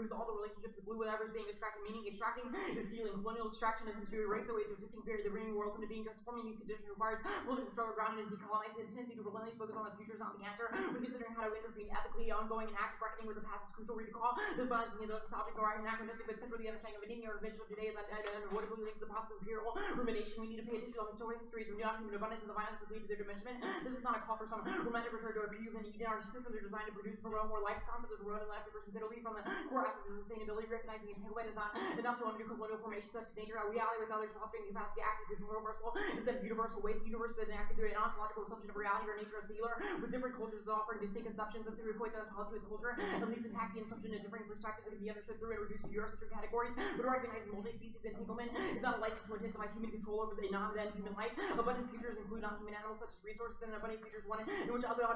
removes all the relationships of glue, whatever is being extracted, meaning extracting is stealing. Colonial extractionism to erase the ways of existing period, the bringing world into being. Transforming these conditions requires political struggle grounded in decolonizing the tendency to relentlessly focus on the future is not the answer. When considering how to intervene ethically, ongoing and active reckoning with the past is crucial. Recall this balance is neither nostalgic nor anachronistic, but central the understanding of meaning or eventual today is unavoidably linked to the process of imperial rumination. We need to pay attention on the story histories of non-human abundance and the violence that lead to their diminishment. This is not a call for some romantic return to a human Eden. Our systems are designed to produce and promote more life. The concept of the road and life diversion considerably from the core aspect of sustainability, recognizing and take away is not enough to undo colonial formation such as nature. Our reality with others, fostering capacity, active universal instead of universal waste. The universe is enacted through an ontological assumption of reality or nature as singular, with different cultures offering distinct conceptions. This repoints ontology with culture, and leaves attack the assumption of differing perspectives that can be understood through and reduced to Eurocentric categories. But recognizing multi-species entanglement is not a license to intensify human control over a non-human life. Abundant futures include non-human animals such as resources, and abundant futures one in which other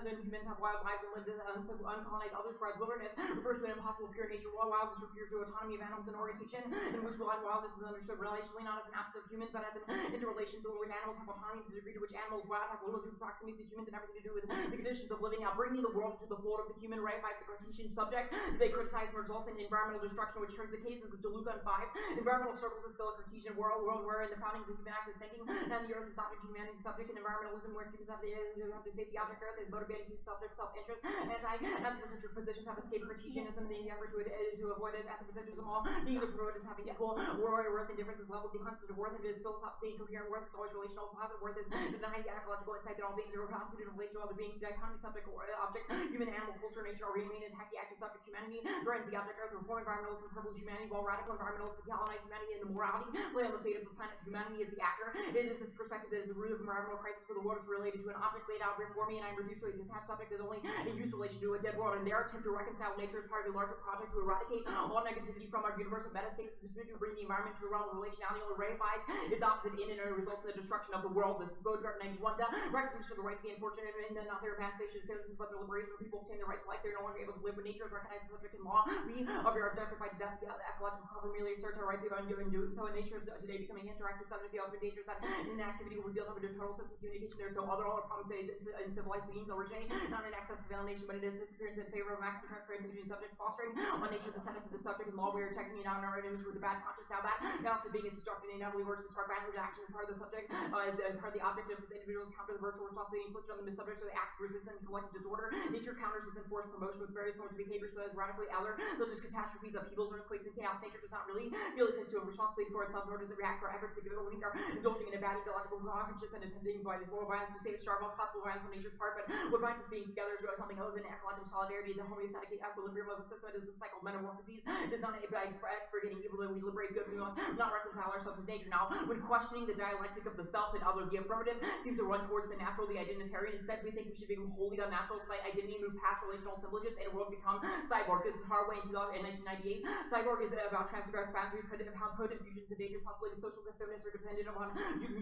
than humans have wild lives and live uncolonized others, whereas wilderness refers to an impossible pure nature, while wildness refers to autonomy of animals and orientation, in which wildness is understood relationally not as an absence of humans, but as an interrelation to which animals have autonomy, to the degree to which animals wild has little to proximity to humans and everything to do with the conditions of living. Now, bringing the world into the fold of the human reifies the Cartesian subject. They criticize and results in environmental destruction, which turns the cases of Deluca and 5. Environmental circles is still a Cartesian world wherein the founding of the human act is thinking, and the earth is object to humanity subject, and environmentalism where humans have to save the object earth is motivated to subject self-interest. Anti-anthropocentric positions have escaped Cartesianism in the effort to avoid anthropocentrism. All beings are promoted as having equal worth and difference is leveled. The concept of worth and is philosophically incoherent. Worth is always relational. Positive worth is denying the ecological insight that all beings are constituted in relation to other beings. The dichotomy subject or object, human, animal, culture, nature, are remain attack the active subject humanity. Threatens the object earth, reform environmentalism, privilege humanity, while radical environmentalists colonize humanity and the morality play on the fate of the planet. Humanity is the actor. It is this perspective that is the root of environmental crisis for the world. It's related to an object laid out before me, and I'm reduced to a detached subject that is only a used relation to a dead world. And their attempt to reconcile nature as part of a larger project to eradicate all negativity from our universe of metastasis is to bring the environment to a realm of relationality only reifies its opposite in and results in the destruction of the world. This is Bodrart 91. The recognition of the right to the unfortunate and not their emancipation of citizens, but their liberation where people obtain the right to life. They're no longer able to live when nature is recognized as subject in law. We are objectified to death. The ecological cover merely assert our right to undo doing so. And nature is today becoming interactive subject. The ultimate danger is that inactivity will be built up into a total system of communication. There's no other problem today in civilized beings originate not in excess of alienation, but it is disappearance in favor of maximum transparency between subjects, fostering on nature the tenets of the subject in law. We are checking it out in our image with the bad conscious. Now that balance of being is destructive and inevitably works to start backward action as part of the subject, as part of the object, just as individuals counter the virtual responsibility inflicted on the subjects or the acts of resistance and collective disorder. Nature counters this enforced promotion with various forms of behavior, so that is radically other, such as catastrophes, upheavals, earthquakes, and chaos. Nature does not really feel a sense of responsibility for itself, nor does it react for efforts to give it a weak or indulging in a bad ecological conscious and attempting by this moral violence to save it, starve off possible violence on nature's part. But what binds us beings together is really something other than ecological solidarity. The homeostatic equilibrium of the system is the cycle of metamorphoses. It is not by expurgating evil that we liberate good. We must not reconcile ourselves with nature. Now, when questioning the dialectic of the self and other, the affirmative seems to run towards the natural, the identitarian. Instead, we think we should become wholly unnatural, slight identity, move past relational assemblages, and it will become cyborg. This is Harway in 1998. Cyborg is about transgress boundaries, how potent fusions and dangerous possibilities. Social and feminists are dependent upon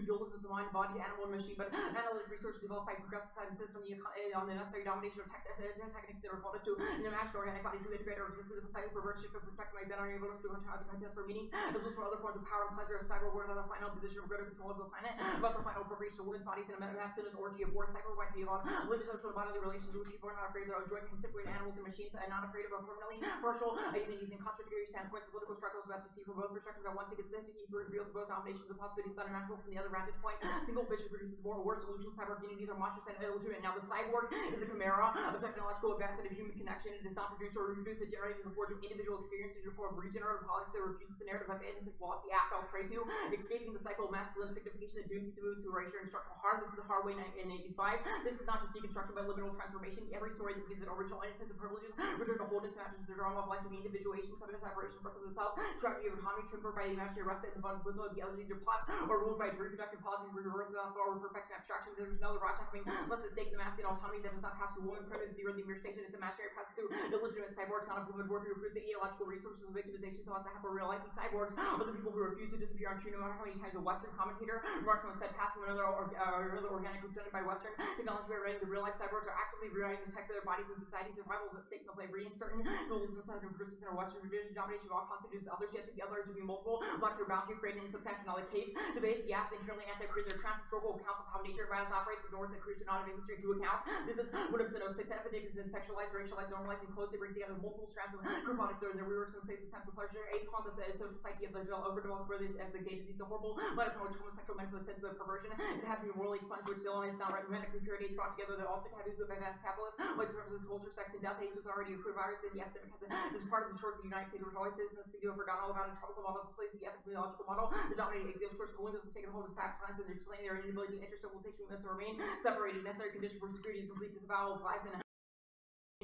dualism of mind, body, animal, and machine, but analytic research developed by progressive scientists on the necessary domination of techniques that are called to an imagined organic body to integrate our resistance of cycle perverse shift of perspective like that are able to contest for meanings, as well as for other forms of power and pleasure. A cyber word on the final position of greater control of the planet, about the final appropriation of women's bodies and a masculinist orgy of war. Cyber might be about living social and bodily relations with people who are not afraid of their own joint contemporary animals and machines, and not afraid of permanently partial identities and contradictory standpoints. Political struggles about to see from both perspectives. I want to consist in eastward reveals both dominations of possibilities unimaginable from the other vantage point. Single vision produces more or worse solutions. Cyber communities are monstrous and illegitimate. Now the cyborg is a chimera of technological advancement of human connection. It does not produce or reproduce, but generate in the forge of individual experiences in the form of regenerative politics that refuses the narrative of innocent loss. The act I'll pray to, escaping the cycle of masculine signification that dooms to move to erasure and structural harm. This is the Harway in 85. This is not just deconstruction but liminal transformation. Every story that gives an original innocence of privileges return to wholeness, matches the drama of life to be individuation, subject separation, birth of the self, strategy of autonomy, trimmed by the imaginary arrested in the bosom of the other. These are plots or ruled by reproductive politics, reverse without or perfection, abstraction. There's another rot having less at stake the masculine autonomy that does not pass through woman, primitive zero, the mere station. It's imaginary pass through illegitimate cyborgs, not a proven work who refuse the ideological resources of victimization so as to have a real life. These cyborgs are the people who refuse to disappear on true, no matter how many times a Western commentator remarks on said passing another organic group done by Western technology. Rewriting the real life cyborgs are actively rewriting the text of their bodies and societies, survival at stakes of slavery, and certain dualism and certain persistent or Western tradition, domination of all constitutes others yet together to be multiple, molecular boundary, created insubstantial. Now the case debate, the act inherently anti-Christian, their trans-historical accounts of how nature and violence operates, ignores the Christian not industry to account. This is one of Sino's 6 epidemics in sexualized, racialized, normalizing clothes. They bring together multiple strands of carbonic thread in their reworks and places time for pleasure. Apes haunt the social psyche of the overdeveloped brother as the gay disease, the horrible might approach homosexual men for the sense of perversion. It had to be morally expunged, which still is not romantically pure age brought together that often tabus of advanced capitalists, like the purposes of culture, sex, and death. AIDS was already a crude virus, and the epidemic has part of the short of the United States, where white citizens to forgotten all about a tropical model displays the epidemiological model. The dominating discourse colonialism taking hold of staff plans and explaining their inability to enter civilization must remain separated. Necessary condition for security is complete disavowal of lives and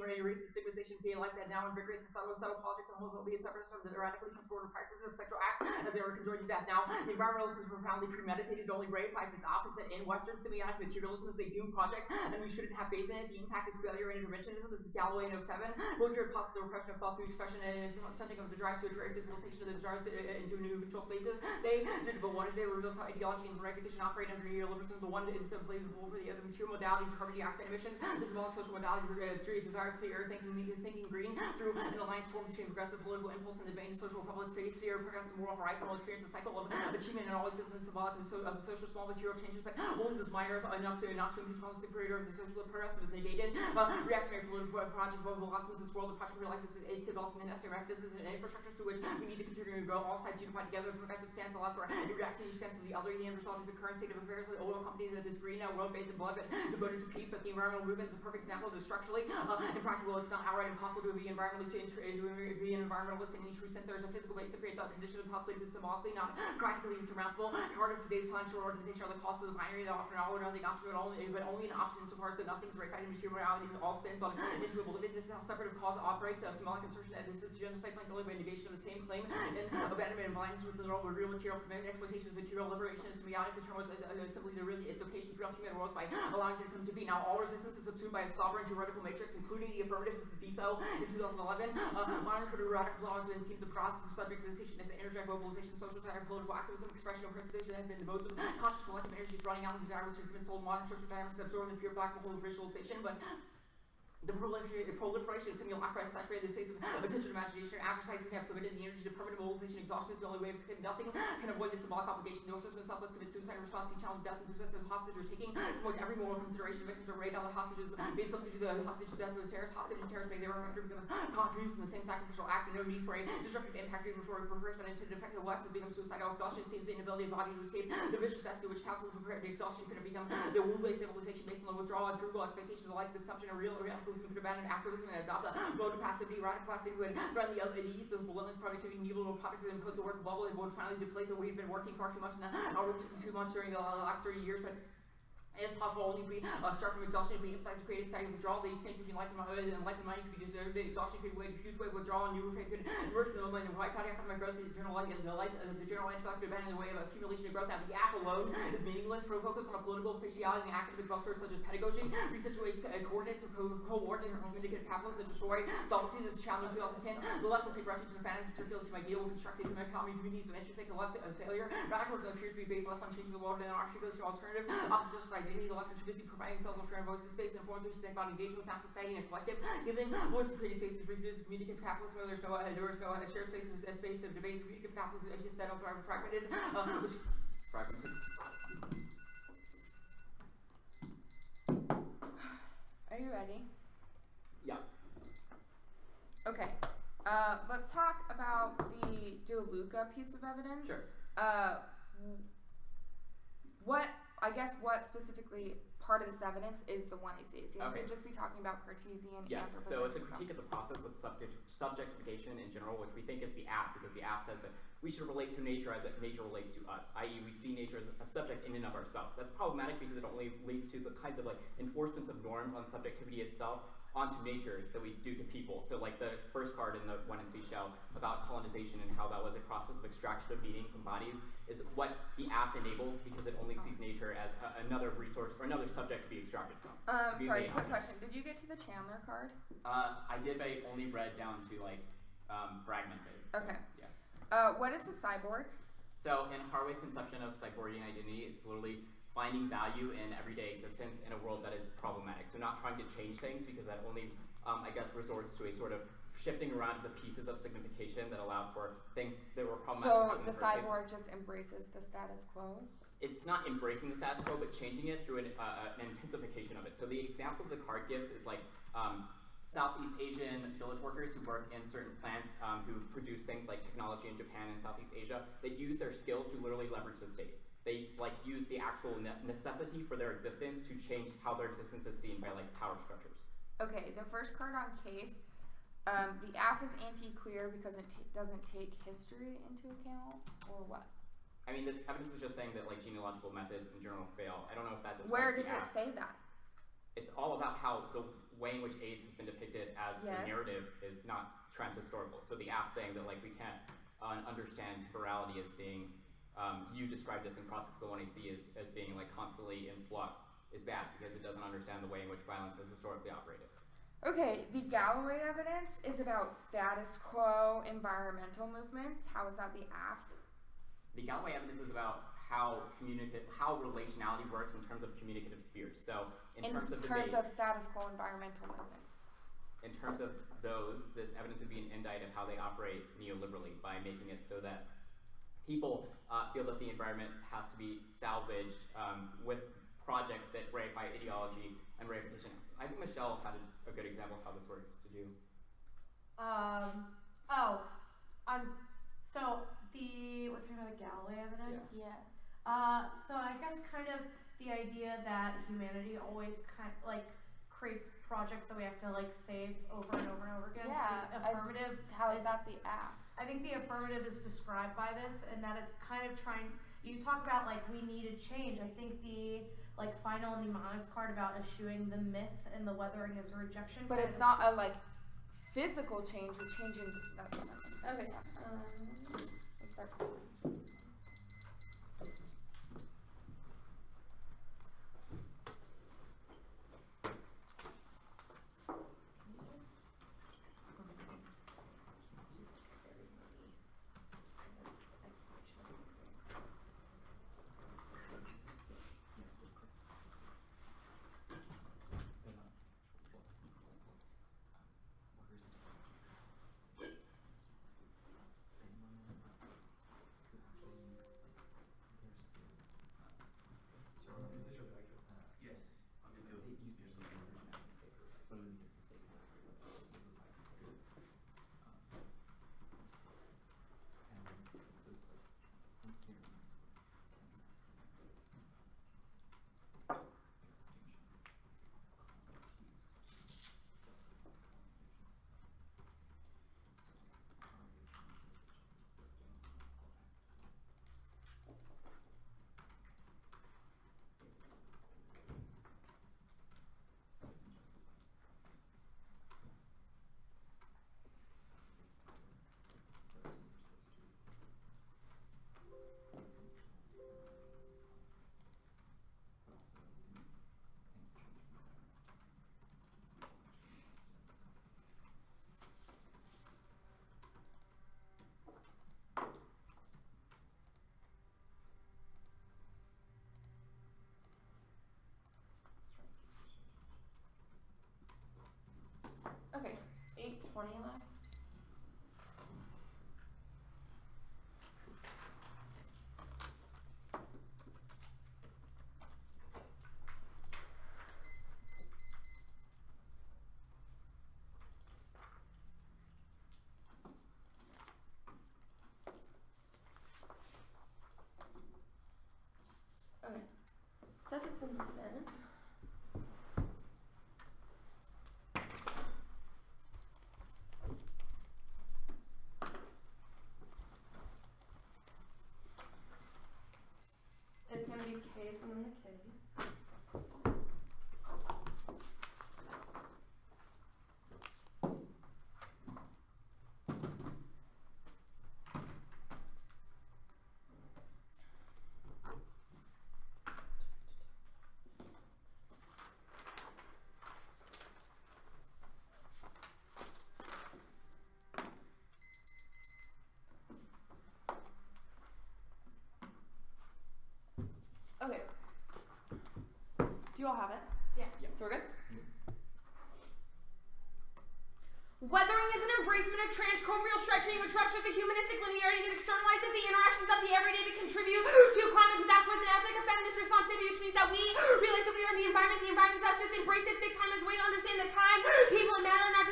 erase the stigmatization of gay lives that now invigorates the subtle politics of homophobia and separatism from the radically transformative practices of sexual acts as they were conjoined to death. Now, the environmentalism is profoundly premeditated, only reifies its opposite in Western semiotic materialism is a doomed project, and we shouldn't have faith in it. The impact is failure and interventionism. This is Galloway in 07. Poetry of the repression of thought through expression and something of the drive to a very facilitation of the desires into new control spaces. They did but one of they reveals how ideology and recognition operate under neoliberalism. The one is flavorable for the other material modalities of carbon dioxide emissions. This is all social modality for desire, clear thinking green through an alliance formed between progressive political impulse and the vein of social republic safety or progressive moral horizon will experience a cycle of achievement and all existence symbolic and of the social small material changes, but only those minor enough to not to impeach on the superior of the social progressive is negated. Reactionary political project of blossoms this world. The project realizes it's developing the necessary mechanisms and infrastructures to which we need to continue to grow. All sides unified together. The progressive stance allows for a reaction each stance to the other. The end result is the current state of affairs of the oil company that is green now, world bathed in blood, but devoted to peace. But the environmental movement is a perfect example of it structurally impractical. It's not outright impossible to be environmentally be an environmentalist in any true sense. There is a physical base that creates a condition of possibility symbolically, not practically insurmountable. Part of today's planetary organization are the cost of the binary that often all or nothing option, but only an option insofar as that nothing's verified in material reality and all spins on intuitive living. This is how separative cause operates. A symbolic assertion that this is genocide flanked only by negation of the same claim and abandonment and blindness with the real material commitment, exploitation of material liberation is symbiotic. The term was simply the really its occasions real human worlds by allowing it to come to be. Now all resistance is subsumed by a sovereign theoretical matrix, including the affirmative. This is BFO in 2011. Modern radical laws and teams of process of subject position is the energetic mobilization, social desire, political activism, expression of participation have been the modes of conscious collective energies running out in desire, which has been sold modern social dynamics absorbing the pure black hole of visualization, but the proliferation of simulacra has saturated the space of attention and imagination. Advertising have submitted the energy to permanent mobilization. Exhaustion is the only way of escape. Nothing can avoid this symbolic obligation. No system itself must commit suicide in response to challenge death and suicide of hostages taking, from which every moral consideration victims are raided on the hostages, made substitute the hostage deaths of the terrorists. Hostage and terrorists may therefore become confused in the same sacrificial act, and no need for a disruptive impact even before it refers and intended effect of the West has become suicidal. Exhaustion seems the inability of the body to escape the vicious cess to which capitalism prepared. The exhaustion could have become the wound-based civilization based on the withdrawal and frugal expectations of life consumption. A real radicalism could abandon activism and adopt a mode of passivity. Radical passivity would threaten the ethos of relentless productivity and evil products that impose the work bubble. It would finally deflate that we've been working far too much and outworked too much during the last 30 years, but it's possible only if we start from exhaustion. If we emphasize the creative side of withdrawal, the exchange between life and money could be deserved. Exhaustion could wait a huge wave of withdrawal, and new refrain could emerge from the moment of white body economic growth and the general intellect could abandon the way of accumulation and growth. Now, the app alone is meaningless. Pro-focus on a political spatiality and academic buzzwords such as pedagogy, resituates coordinates of coordinates of communicative capitalism to destroy solvency. This is a challenge in 2010. The left will take refuge in the fantasy circulation ideal will construct the economic communities of interest, make the left a failure. Radicalism appears to be based less on changing the world than on articulation alternative. Opposition identity, the left are too busy providing themselves alternative voices, space, and forms which think about engagement with mass society and a collective. Giving voice to creative spaces reproduces communicative capitalism where there is no shared spaces, a space of debate. Communicative capitalism is instead of fragmented. Are you ready? Yeah. Okay. Let's talk about the DeLuca piece of evidence. Sure. What specifically part of this evidence is the one he sees? He seems to just be talking about Cartesian anthropocentrism. So it's a critique of the process of subjectification in general, which we think is the app, because the app says that we should relate to nature as nature relates to us, i.e. we see nature as a subject in and of ourselves. That's problematic because it only leads to the kinds of enforcements of norms on subjectivity itself onto nature that we do to people. So like the first card in the 1 and C shell about colonization and how that was a process of extraction of meaning from bodies is what the app enables because it only sees nature as another resource or another subject to be extracted from. Sorry, quick question. Did you get to the Chandler card? I did, but I only read down to fragmented. So, okay. Yeah. What is a cyborg? So in Harvey's conception of cyborgian identity, it's literally finding value in everyday existence in a world that is problematic. So not trying to change things because that only, resorts to a sort of shifting around the pieces of signification that allowed for things that were problematic. So the cyborg just embraces the status quo? It's not embracing the status quo, but changing it through an intensification of it. So the example the card gives is Southeast Asian village workers who work in certain plants who produce things like technology in Japan and Southeast Asia. They use their skills to literally leverage the state. They use the actual necessity for their existence to change how their existence is seen by power structures. Okay, the first card on case, the AF is anti-queer because it doesn't take history into account, or what? I mean, this evidence is just saying that genealogical methods in general fail. I don't know if that describes Where does the it AF. say that? It's all about how the way in which AIDS has been depicted as a narrative is not trans-historical. So the AF saying that we can't understand temporality as being, you described this in Cross 601AC as being constantly in flux is bad because it doesn't understand the way in which violence has historically operated. Okay, the Galloway evidence is about status quo environmental movements. How is that the AF? The Galloway evidence is about how relationality works in terms of communicative spheres. So in terms of status quo environmental movements. In terms of those, this evidence would be an indict of how they operate neoliberally by making it so that people feel that the environment has to be salvaged with projects that reify ideology and reification. I think Michelle had a good example of how this works. Did you? We're talking about the Galloway evidence? Yes. Yeah. So I guess kind of the idea that humanity always creates projects that we have to save over and over and over again. Yeah. So the affirmative. How is that the AF? I think the affirmative is described by this, and that it's kind of trying. You talk about we needed change. I think the final mnemonis card about eschewing the myth and the weathering is a rejection. But it's not a physical change. You're changing. That doesn't make sense. Okay. Let's start. Okay. 8:20 left. Okay. Says it's been sent. It's going to be case and then the K. Okay. Do you all have it? Yeah. So we're good? Weathering is an embracement of transcorporeal structuring which ruptures the humanistic linearity that externalizes the interactions of the everyday that contribute to climate disaster with an ethic of feminist responsibility, which means that we realize that we are in the environment's us. This embrace this big time as a way to understand the time, people, and matter, not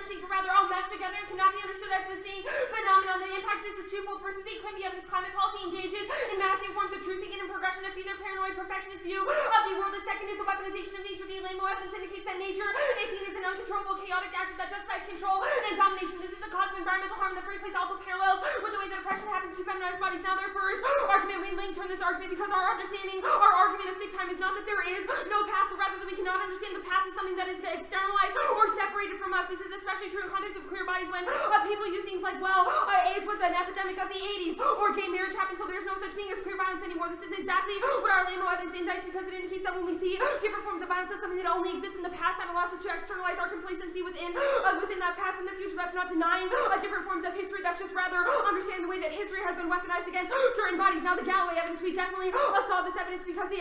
twofold. First is the equity of this climate policy engages in massive forms of truth-seeking and progression of either paranoid perfectionist view of the world. The second is the weaponization of nature. The Lamo evidence indicates that nature is seen as an uncontrollable, chaotic actor that justifies control and domination. This is the cause of environmental harm in the first place, also parallels with the way that oppression happens to feminized bodies. Now their first argument, we link turn this argument because our argument of thick time is not that there is no past, but rather that we cannot understand the past as something that is externalized or separated from us. This is especially true in context of queer bodies when people use things like, well, AIDS was an epidemic of the 80s, or gay marriage happened, so there's no such thing as queer violence anymore. This is exactly what our Lamo evidence indicts, because it indicates that when we see different forms of violence as something that only exists in the past, that allows us to externalize our complacency within that past in the future. That's not denying different forms of history, that's just rather understanding the way that history has been weaponized against certain bodies. Now the Galloway evidence, we definitely saw this evidence because the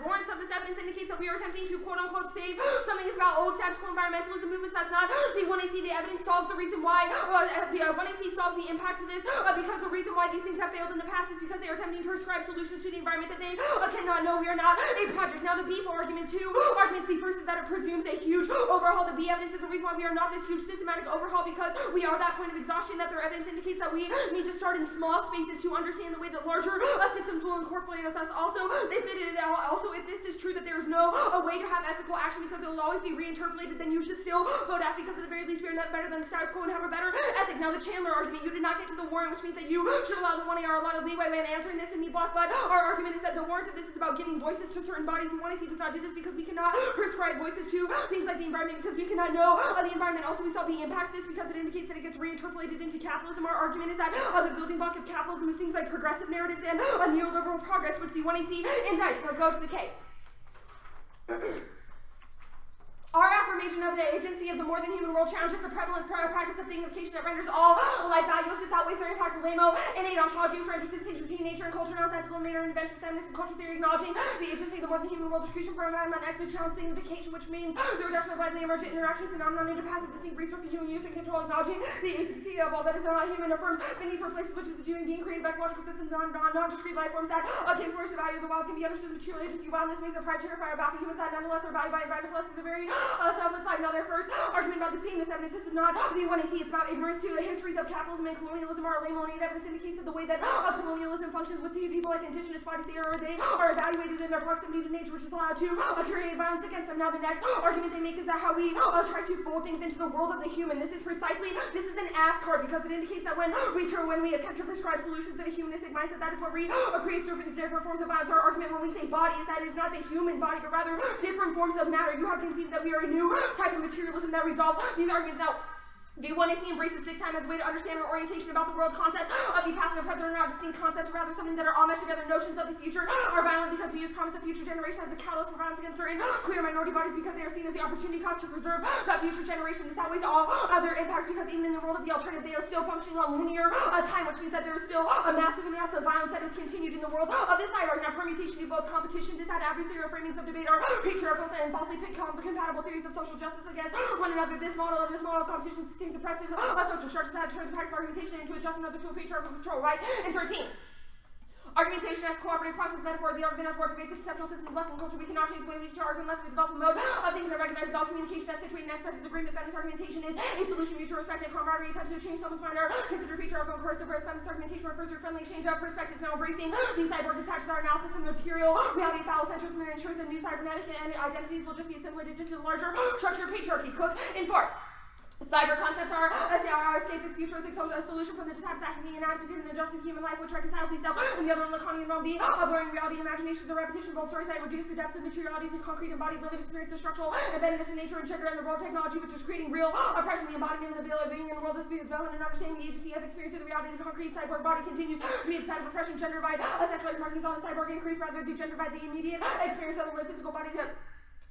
warrants of this evidence indicates that we are attempting to quote-unquote save something is about old status quo environmentalism movements. That's not the 1AC. The evidence solves the reason why the 1AC solves the impact of this because the reason why these things have failed in the past is because they are attempting to prescribe solutions to the environment that they cannot know. We are not a project. Now the B for argument 2, argument C first is that it presumes a huge overhaul. The B evidence is the reason why we are not this huge systematic overhaul, because we are that point of exhaustion. That their evidence indicates that we need to start in small spaces to understand the way that larger systems will incorporate us. Also, if this is true that there is no way to have ethical action because it will always be reinterpolated, then you should still vote F, because at the very least we are not better than the status quo and have a better ethic. Now the Chandler argument, you did not get to the warrant, which means that you should allow the 1AR a lot of leeway when answering this in the block, but our argument is that the warrant of this is about giving voices to certain bodies, and 1AC does not do this because we cannot prescribe voices to things like the environment because we cannot know the environment. Also, we saw the impact of this because it indicates that it gets reinterpolated into capitalism. Our argument is that the building block of capitalism is things like progressive narratives and neoliberal progress, which the 1AC indicts. Now go to the K. Our affirmation of the agency of the more than human world challenges the prevalent practice of thingification that renders all life valueless. This outweighs their impact of Lamo innate ontology, which renders distinction between nature and culture, nonsensical, manner, and invention, feminist, and culture theory, acknowledging the agency of the more than human world discretion for environment, active challenge thingification, which means the reduction of widely emergent interaction phenomenon into passive distinct resource for human use and control, acknowledging the agency of all that is not human, affirms the need for places which is the doing, being created by ecological systems, non-discrete life forms that can flourish. The value of the wild can be understood as material agency. While this makes their pride terrifier about the human side, nonetheless are valued by environmentalists less than the very self-inside. Now their first argument about the sameness evidence, this is not the 1AC, it's about ignorance to the histories of capitalism and colonialism. Our Lamo evidence indicates that the way that colonialism functions with the people like indigenous bodies, they are evaluated in their proximity to nature, which is allowed to create violence against them. Now the next argument they make is that how we try to fold things into the world of the human. This is an AF card because it indicates that when we attempt to prescribe solutions in a humanistic mindset, that is what creates different forms of violence. Our argument when we say body is that it is not the human body, but rather different forms of matter. You have conceived that we are a new type of materialism that resolves these arguments. Now, the 1AC embraces thick time as a way to understand our orientation about the world. Concepts of the past and the present are not distinct concepts, rather something that are all meshed together. Notions of the future are violent because we use promise of future generation as a catalyst for violence against certain queer minority bodies because they are seen as the opportunity cost to preserve that future generation. This outweighs all other impacts because even in the world of the alternative, they are still functioning on linear time, which means that there is still a massive amount of violence that is continued in the world of this cyborg. Now, permutation of both competition, adversarial framings of debate are patriarchal and falsely compatible theories of social justice against one another. This model of competition seems oppressive. Social structures have turned practice argumentation into adjustment of the tool of patriarchal control, right? And 13. Argumentation as cooperative process metaphor. The argument as word pervades conceptual systems of left and culture. We cannot change the way we teach our argument unless we develop a mode of thinking that recognizes all communication as situated and exercises agreement. Feminist argumentation is a solution, mutual respect, and camaraderie. Attempts to change someone's mind are considered patriarchal and coercive, whereas feminist argumentation refers to a friendly exchange of perspectives. Now embracing these cyborg detaches our analysis from material reality, phallocentrism, and ensures that new cybernetic identities will just be assimilated into the larger structure of patriarchy. Cook in 4. Cyber concepts are our escapist futuristic social solution from the detached action of the inadequacy and injustice of human life, which reconciles itself in the other Lacanian realm. The blurring reality, imagination, the repetition of old stories that reduce the depth of materiality to concrete embodied living experience, the structural embeddedness in nature and gender and the world technology, which is creating real oppression, the embodiment of the being in the world, this development and understanding the agency as experienced in the reality of the concrete cyborg body continues to be the side of oppression, gender divide, sexualized markings on the cyborg increase, rather the gender divide, the immediate experience of the lived physical body that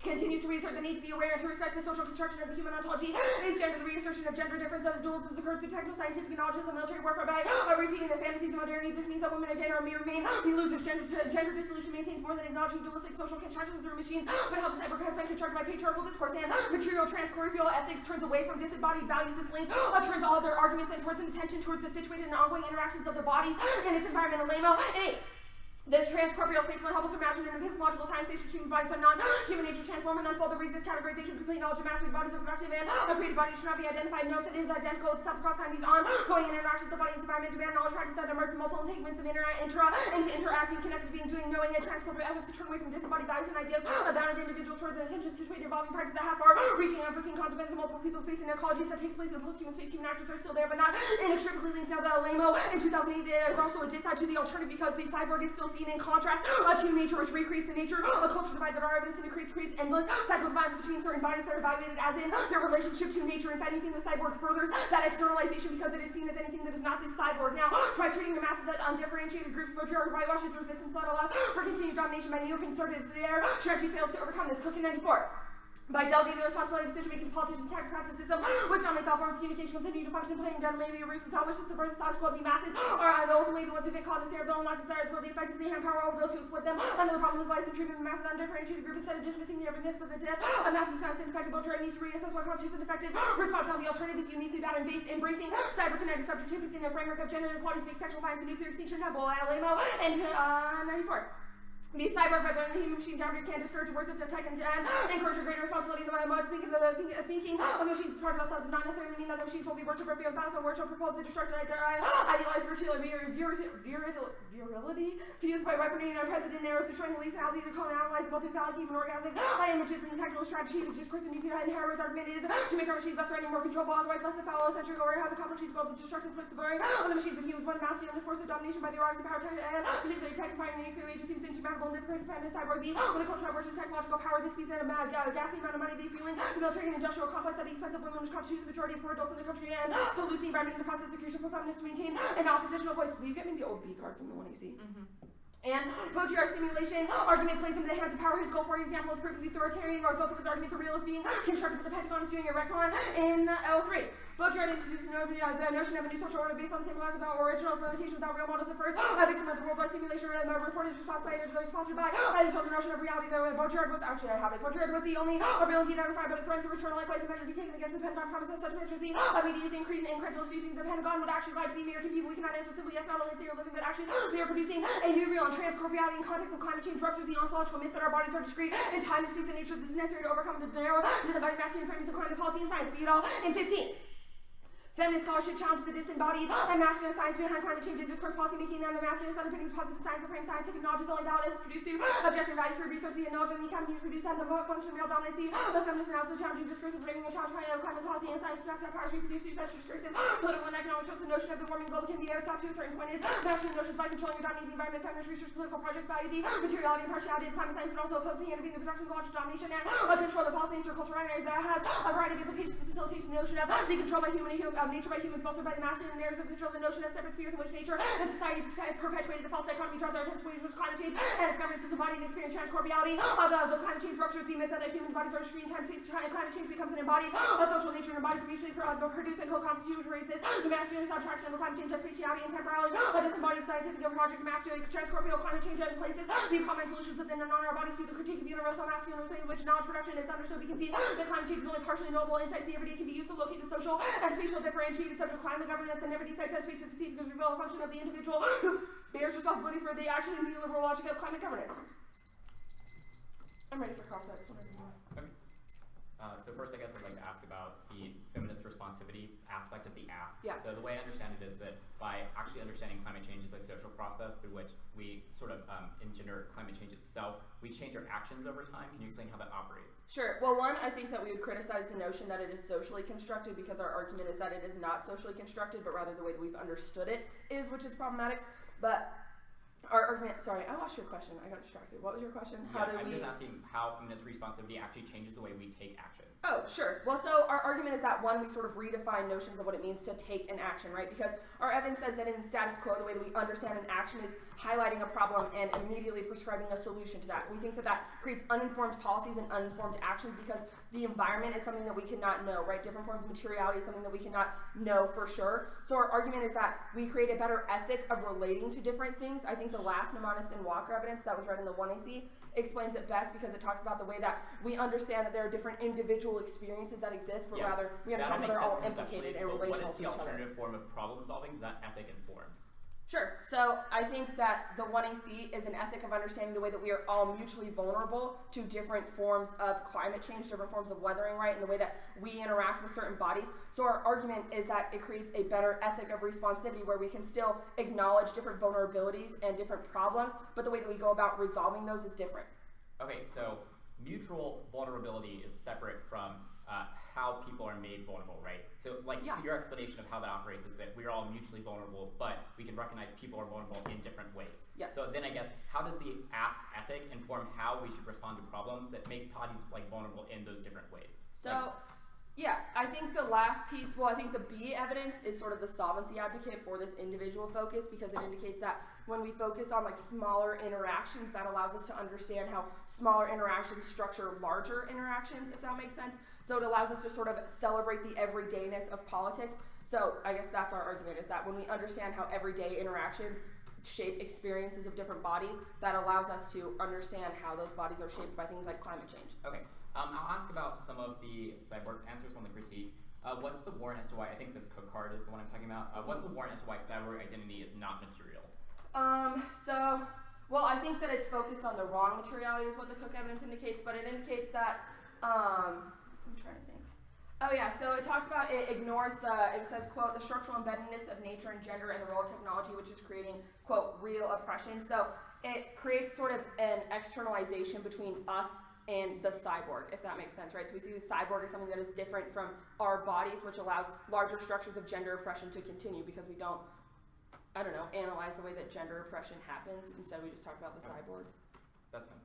continues to reassert the need to be aware and to respect the social construction of the human ontology. Is gender the reassertion of gender differences, dualisms occurred through techno-scientific knowledge of military warfare by repeating the fantasies of modernity. This means that women again are mere remain we lose if gender dissolution maintains more than acknowledging dualistic social construction through machines, but how the cyborg has been constructed by patriarchal discourse and material transcorporeal ethics turns away from disembodied values. This link turns all their arguments and towards an attention towards the situated and ongoing interactions of the bodies and its environment. Lamo and This transcorporeal space will help us imagine an epistemological time station between bodies of non-human nature transform and unfold the reasons categorization, complete knowledge of mass with bodies of productive man. A created body should not be identified. Notes it is identical itself across time. These ongoing interactions with the body and environment demand knowledge practice that emerge from multiple entanglements of interacting, connected being, doing, knowing, and transcorporeal efforts to turn away from disembodied values and ideas about an individual towards an attention situated evolving practice that have far-reaching unforeseen consequences of multiple people's space and ecologies that takes place in the post-human space. Human actors are still there, but not inextricably linked. Now the LAMO in 2008 is also a disside to the alternative because the cyborg is still seen in contrast to nature, which recreates the nature, a culture divide that our evidence and it creates endless cycles of violence between certain bodies that are evaluated as in their relationship to nature. If anything, the cyborg furthers that externalization because it is seen as anything that is not the cyborg. Now, try treating the masses as undifferentiated groups, majority whitewashes resistance that allows for continued domination by neoconservatives. Their strategy fails to overcome this. Cook in 94. By delegating the responsibility of decision-making politicians, technocrats, a system which dominates all forms of communication will continue to function, playing down maybe a roost established to subvert the status quo. The masses are ultimately the ones who get caught in the bill and not desire the will, the effectively hand power over will to exploit them. Another problem is lies in treatment of the masses undifferentiated group instead of dismissing the everyness for the death of massive science and effective culture. It needs to reassess what constitutes an effective response. Now the alternative is uniquely bad and based, embracing cyberkinetic subjectivity in the framework of gender inequality, fake sexual violence, and nuclear extinction. Now, LAMO and 94. The cyborg by blending the human machine boundary can discourage words of tech and encourage a greater responsibility than my mode. Thinking of machines part of themselves does not necessarily mean that the machines will be worshipped or be of battle, or worship propose the destructive idealized virtue of virility fused by weaponry and unprecedented arrows, destroying the lethality of the cone, analyze multi-phallic, even orgasmic images and technical strategy, which discourse and nuclear and Harrod's argument is to make our machines less threatening, more controllable, otherwise less phallocentric, or has accomplished these goals of destruction, split the blurring of the machines of humans, one masculine force of domination by the arts of power, particularly technifying the nuclear age, it seems insurmountable. Indifferent cyborg B with a culture of worship technological power. This speeds in a ghastly amount of money they fueling the military and industrial complex at the expense of women, which constitutes the majority of poor adults in the country, and pollutes the environment in the process of crucial for feminists to maintain an oppositional voice. Will you get me the old B card from the 1AC? And Baudrillard's simulation argument plays into the hands of power. His goal, for example, is perfectly authoritarian. The result of his argument, the real is being constructed, but the Pentagon is doing a retcon in L3. Baudrillard introduced the notion of a new social order based on the table without originals, limitations without real models. The first victim of the worldwide simulation report is sponsored by the notion of reality. Baudrillard was actually Baudrillard was the only real indeed identified, but it threatens to return likewise a measure to be taken against the Pentagon promises such measures. The media is incredulous. Do you think the Pentagon would actually lie to the American people? We cannot answer simply yes. Not only they are living, but actually they are producing a new real and transcorporeality in context of climate change. Ruptures the ontological myth that our bodies are discrete in time and space and nature. This is necessary to overcome the narrow disinviting masculine framings of climate policy and science. Be it all in 15. Feminist scholarship challenges the disembodied and masculine science behind climate change and discourse policy making, and the masculine underpinnings positive science and frame scientific knowledge is only valid as produced through objective value for research. The knowledge and the academy is produced and the function of male dominancy. The feminist analysis challenging discourse is framing a challenge by climate policy and science protects our power to reproduce through such discourse and political and economic shows. The notion of the warming global can be stopped to a certain point is masculine notions by controlling or dominating the environment. Feminist research political projects value the materiality and partiality of climate science, but also oppose the intervening the production of logic domination and control of false nature cultural identities that has a variety of implications to facilitate the notion of the control by nature by humans, also by the masculine narratives of control, the notion of separate spheres in which nature and society perpetuated the false dichotomy draws our attention towards climate change and its governance is embodied and experienced transcorporeality of the climate change ruptures the myth that human bodies are discrete in time space. Climate change becomes an embodied social nature and embodied mutually produce and co-constitute, which raises the masculine subtraction of the climate change and spatiality and temporality of disembodied scientific project masculine transcorporeal climate change and places the prominent solutions within and on our bodies through the critique of universal masculine in which knowledge production is understood. We can see that climate change is only partially knowable. Insights the everyday can be used to locate the social and spatial differentiated subject climate governance and everyday sites and spaces to see because reveal a function of the individual who bears responsibility for the action and neoliberal logic of climate governance. I'm ready for cross-sex. So first, I guess I'd like to ask about the feminist responsivity aspect of the app. Yeah. So the way I understand it is that by actually understanding climate change as a social process through which we sort of engender climate change itself, we change our actions over time. Can you explain how that operates? Sure. Well, one, I think that we would criticize the notion that it is socially constructed because our argument is that it is not socially constructed, but rather the way that we've understood it is, which is problematic. But our argument, sorry, I lost your question. I got distracted. What was your question? I'm just asking how feminist responsivity actually changes the way we take actions. Oh, sure. Well, so our argument is that, one, we sort of redefine notions of what it means to take an action, right? Because our evidence says that in the status quo, the way that we understand an action is highlighting a problem and immediately prescribing a solution to that. We think that that creates uninformed policies and uninformed actions because the environment is something that we cannot know, right? Different forms of materiality is something that we cannot know for sure. So our argument is that we create a better ethic of relating to different things. I think the last mnemonist and Walker evidence that was read in the 1AC explains it best because it talks about the way that we understand that there are different individual experiences that exist, but rather we understand that they're all implicated and relational to each other. What is the alternative form of problem solving that ethic informs? Sure. So I think that the 1AC is an ethic of understanding the way that we are all mutually vulnerable to different forms of climate change, different forms of weathering, right, and the way that we interact with certain bodies. So our argument is that it creates a better ethic of responsivity where we can still acknowledge different vulnerabilities and different problems, but the way that we go about resolving those is different. Okay, so mutual vulnerability is separate from how people are made vulnerable, right? So, like, your explanation of how that operates is that we're all mutually vulnerable, but we can recognize people are vulnerable in different ways. Yes. So then I guess, how does the AF's ethic inform how we should respond to problems that make bodies, like, vulnerable in those different ways? So, yeah, I think the last piece, well, I think the B evidence is sort of the solvency advocate for this individual focus, because it indicates that when we focus on like smaller interactions, that allows us to understand how smaller interactions structure larger interactions, if that makes sense. So it allows us to sort of celebrate the everydayness of politics. So I guess that's our argument, is that when we understand how everyday interactions shape experiences of different bodies, that allows us to understand how those bodies are shaped by things like climate change. Okay. I'll ask about some of the cyborg's answers on the critique. What's the warrant as to why, I think this Cook card is the one I'm talking about, what's the warrant as to why cyborg identity is not material? Well, I think that it's focused on the wrong materiality is what the Cook evidence indicates, but it indicates that, I'm trying to think. Oh yeah, so it talks about, it ignores it says, quote, the structural embeddedness of nature and gender and the role of technology, which is creating, quote, real oppression. So it creates sort of an externalization between us and the cyborg, if that makes sense, right? So we see the cyborg as something that is different from our bodies, which allows larger structures of gender oppression to continue because we don't, I don't know, analyze the way that gender oppression happens. Instead, we just talk about the cyborg. That's fine.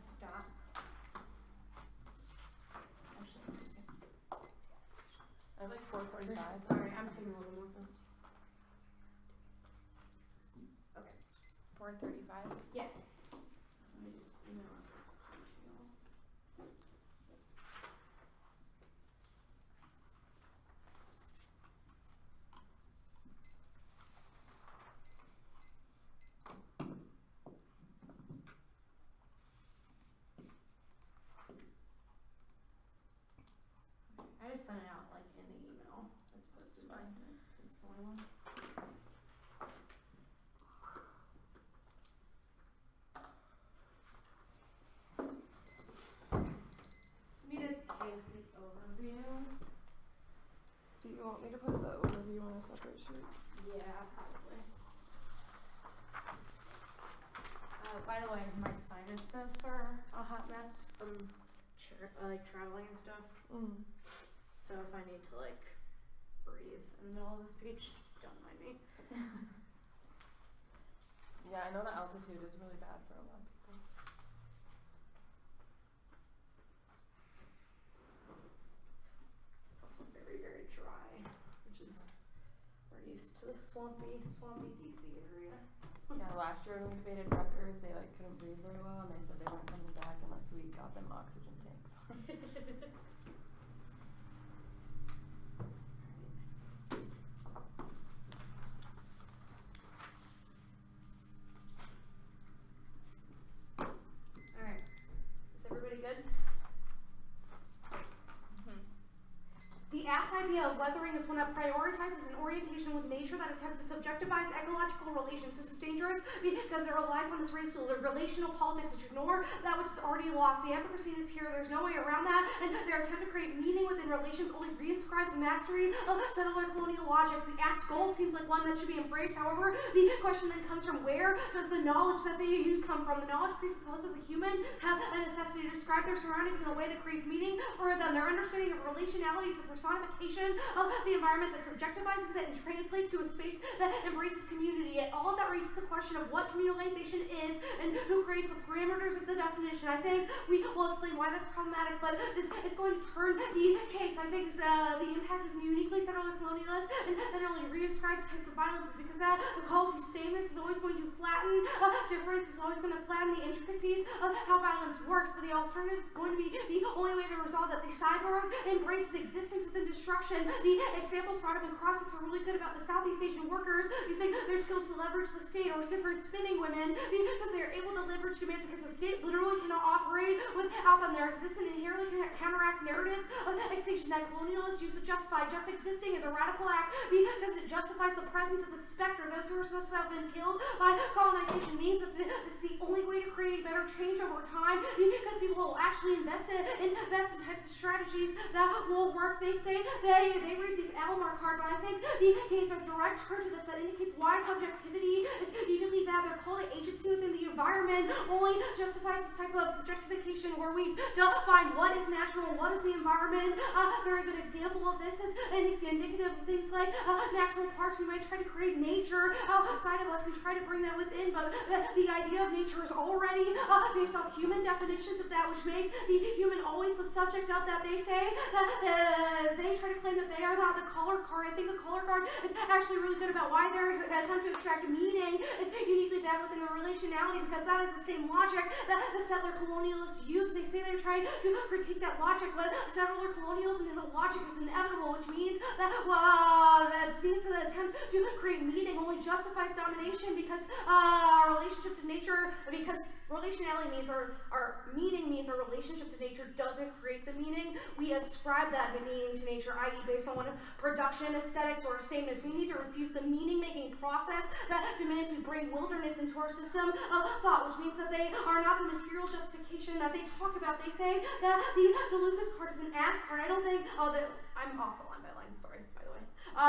stop. Actually, I have like 4:45. sorry, I'm taking a little more. Okay. 4:35. Yeah. Let me just email this card to you all. I just sent it out like in the email as opposed to Fine. since it's the only one. Me to give the overview. Do you want me to put the overview on a separate sheet? Yeah, probably. By the way, my sinuses are a hot mess from like traveling and stuff. Mm. So if I need to like breathe in the middle of this speech, don't mind me. Yeah, I know the altitude is really bad for a lot of people. It's also very, very dry, which is we're used to the swampy DC area. Yeah, last year when we debated Rutgers, they like couldn't breathe very well, and they said they weren't coming back unless we got them oxygen tanks. Alright. Is everybody good? The ass idea of weathering is one that prioritizes an orientation with nature that attempts to subjectivize ecological relations. This is dangerous because it relies on this relational politics which ignore that which is already lost. The Anthropocene is here, there's no way around that, and their attempt to create meaning within relations only reinscribes the mastery of settler colonial logics. The ass goal seems like one that should be embraced. However, the question then comes from where does the knowledge that they use come from? The knowledge presupposes the human have a necessity to describe their surroundings in a way that creates meaning for them. Their understanding of relationality is the personification of the environment that subjectivizes it and translates to a space that embraces community. And all of that raises the question of what communalization is and who creates the parameters of the definition. I think we will explain why that's problematic, but this is going to turn the case. I think the impact is uniquely settler colonialist and that only re-describes types of violences because that the call to sameness is always going to flatten difference, is always going to flatten the intricacies of how violence works, but the alternative is going to be the only way to resolve that. The cyborg embraces existence within destruction. The examples brought up in Crossix are really good about the Southeast Asian workers using their skills to leverage the state, or different spinning women because they are able to leverage demands because the state literally cannot operate without them. Their existence inherently counteracts narratives of extinction that colonialists use to justify just existing as a radical act because it justifies the presence of the specter. Those who are supposed to have been killed by colonization means that this is the only way to create better change over time because people will actually invest in types of strategies that will work. They say they read these Alomar card, but I think the case of direct turn to this that indicates why subjectivity is uniquely bad. They're called an agency within the environment only justifies this type of subjectification where we define what is natural and what is the environment. A very good example of this is indicative of things like natural parks. We might try to create nature outside of us and try to bring that within, but the idea of nature is already based off human definitions of that, which makes the human always the subject of that. They say that they try to claim that they are not the color card. I think the color card is actually really good about why their attempt to extract meaning is uniquely bad within the relationality because that is the same logic that the settler colonialists use. They say they're trying to critique that logic, but settler colonialism is a logic is inevitable, which means that the attempt to create meaning only justifies domination because our relationship to nature, because relationality means our meaning means our relationship to nature doesn't create the meaning. We ascribe that meaning to nature, i.e. based on one of production, aesthetics, or sameness. We need to refuse the meaning-making process that demands we bring wilderness into our system of thought, which means that they are not the material justification that they talk about. They say that the DeLucas card is an ath card. I don't think, I'm off the line by line, sorry, by the way.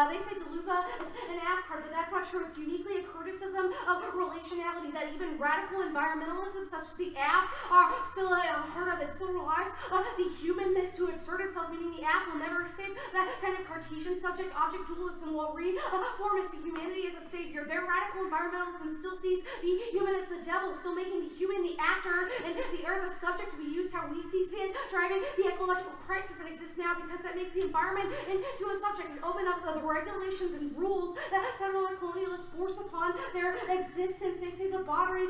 They say DeLuca is an app card, but that's not true. It's uniquely a criticism of relationality that even radical environmentalism, such as the app, are still heard of. It still relies on the humanness to assert itself, meaning the app will never escape that kind of Cartesian subject-object dualism while reform as humanity as a savior. Their radical environmentalism still sees the human as the devil, still making the human the actor and the earth the subject to be used how we see fit, driving the ecological crisis that exists now because that makes the environment into a subject and open up the regulations and rules that settler colonialists force upon their existence. They say the body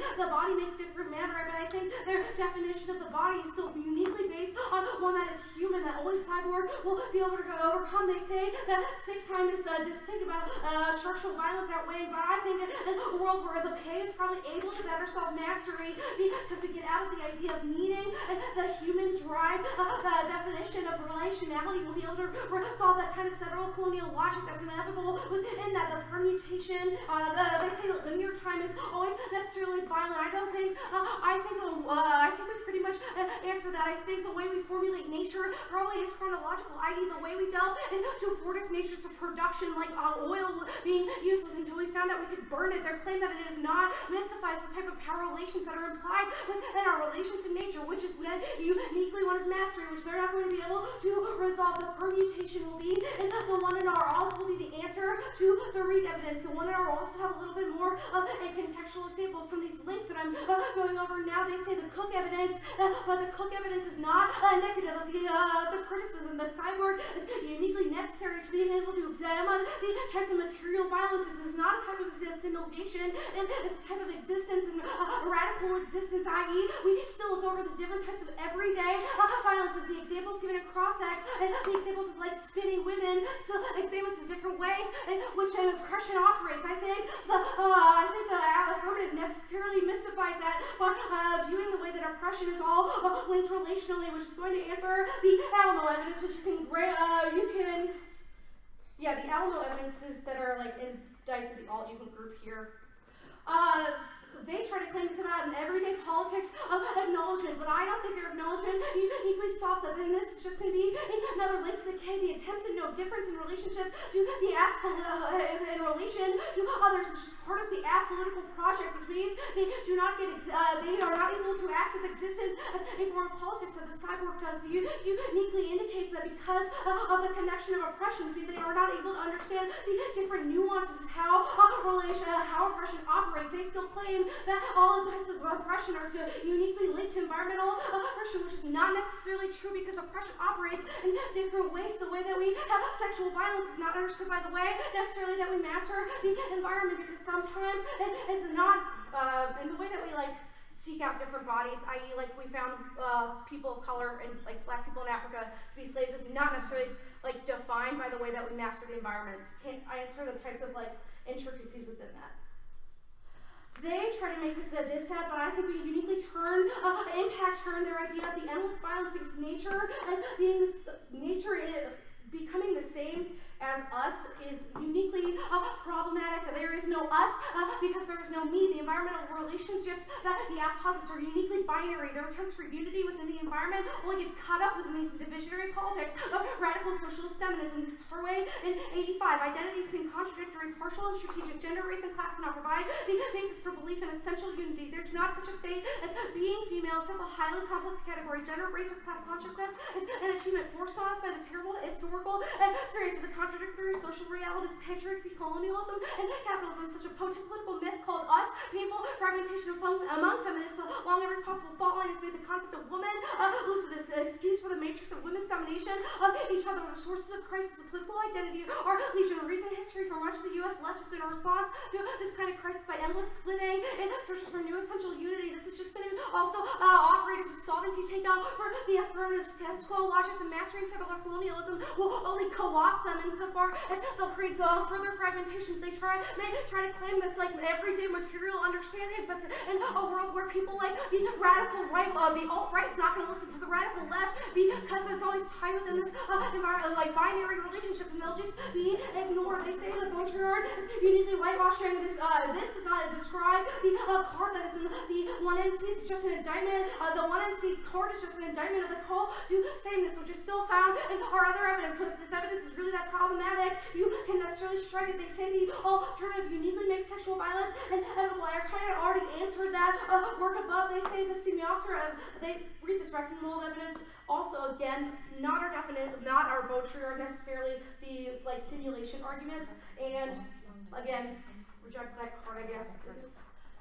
makes different man, right? But I think their definition of the body is still uniquely based on one that is human, that only cyborg will be able to overcome. They say that thick time is distinct about structural violence outweighing, but I think in a world where the pay is probably able to better solve mastery because we get out of the idea of meaning and the human drive, the definition of relationality will be able to resolve that kind of settler colonial logic that's inevitable within that. The permutation, they say that linear time is always necessarily violent. I don't think, I think we pretty much answer that. I think the way we formulate nature probably is chronological, i.e. the way we delve into forest natures of production, like oil being useless until we found out we could burn it. Their claim that it is not mystifies the type of power relations that are implied within our relation to nature, which is uniquely one of mastery, which they're not going to be able to resolve. The permutation will be, and the one in our also will be the answer to the read evidence. The one in our also have a little bit more of a contextual example of some of these links that I'm going over now. They say the Cook evidence, but the Cook evidence is not negative of the criticism. The cyborg is uniquely necessary to being able to examine the types of material violences. This is not a type of assimilation, and it's a type of existence and radical existence, i.e. we still look over the different types of everyday violences. The examples given in cross-ex and the examples of like spinning women still examines in different ways in which oppression operates. I think the affirmative necessarily mystifies that by viewing the way that oppression is all linked relationally, which is going to answer the Alamo evidence, which the Alamo evidences that are like indicts of the alt-evil group here. They try to claim it's about an everyday politics of acknowledgement, but I don't think their acknowledgement uniquely solves that. And this is just going to be another link to the K. The attempt to know difference in relationship to the in relation to others is just part of the apolitical project, which means they are not able to access existence as a form of politics that the cyborg does. Uniquely indicates that because of the connection of oppressions, they are not able to understand the different nuances of how oppression operates. They still claim that all the types of oppression are uniquely linked to environmental oppression, which is not necessarily true because oppression operates in different ways. The way that we have sexual violence is not understood by the way necessarily that we master the environment, because sometimes it is not in the way that we like seek out different bodies, i.e. like we found people of color and like black people in Africa to be slaves is not necessarily like defined by the way that we master the environment. Can't I answer the types of like intricacies within that? They try to make this a dissent, but I think we uniquely turn their idea of the endless violence because nature as being this becoming the same as us is uniquely problematic. There is no us because there is no me. The environmental relationships that the app posits are uniquely binary. Their attempts for unity within the environment only gets caught up within these divisionary politics of radical socialist feminism. This is her way in 85. Identities seem contradictory, partial and strategic. Gender, race, and class cannot provide the basis for belief in essential unity. There's not such a state as being female. It's a highly complex category. Gender, race, or class consciousness is an achievement forced on us by the terrible historical experience of the contradictory social realities, patriarchy, colonialism, and capitalism. Such a potent political myth called us, painful fragmentation among feminists along every possible fault line has made the concept of woman elusive as an excuse for the matrix of women's domination of each other. The sources of crisis of political identity are legion. Recent history from much of the U.S. left has been a response to this kind of crisis by endless splitting and searches for new essential unity. This is just going to also operate as a solvency takeout for the affirmative status quo logics and mastering settler colonialism will only co-opt them insofar as they'll create further fragmentations. They may try to claim this like everyday material understanding, but in a world where people like the radical right, the alt-right is not going to listen to the radical left because it's all always tie within this environment, like binary relationships, and they'll just be ignored. They say that Beauchamp is uniquely whitewashing. This does not describe the card that is in the one entity. It's just an indictment. The one entity card is just an indictment of the call to sameness, which is still found in our other evidence. So if this evidence is really that problematic, you can necessarily strike it. They say the alternative uniquely makes sexual violence, and Blair kind of already answered that work above. They say the simulacra, they read this rectangle evidence. Also, again, not our definite, not our Beauchamp necessarily these like simulation arguments, and again, reject that card, I guess, if it's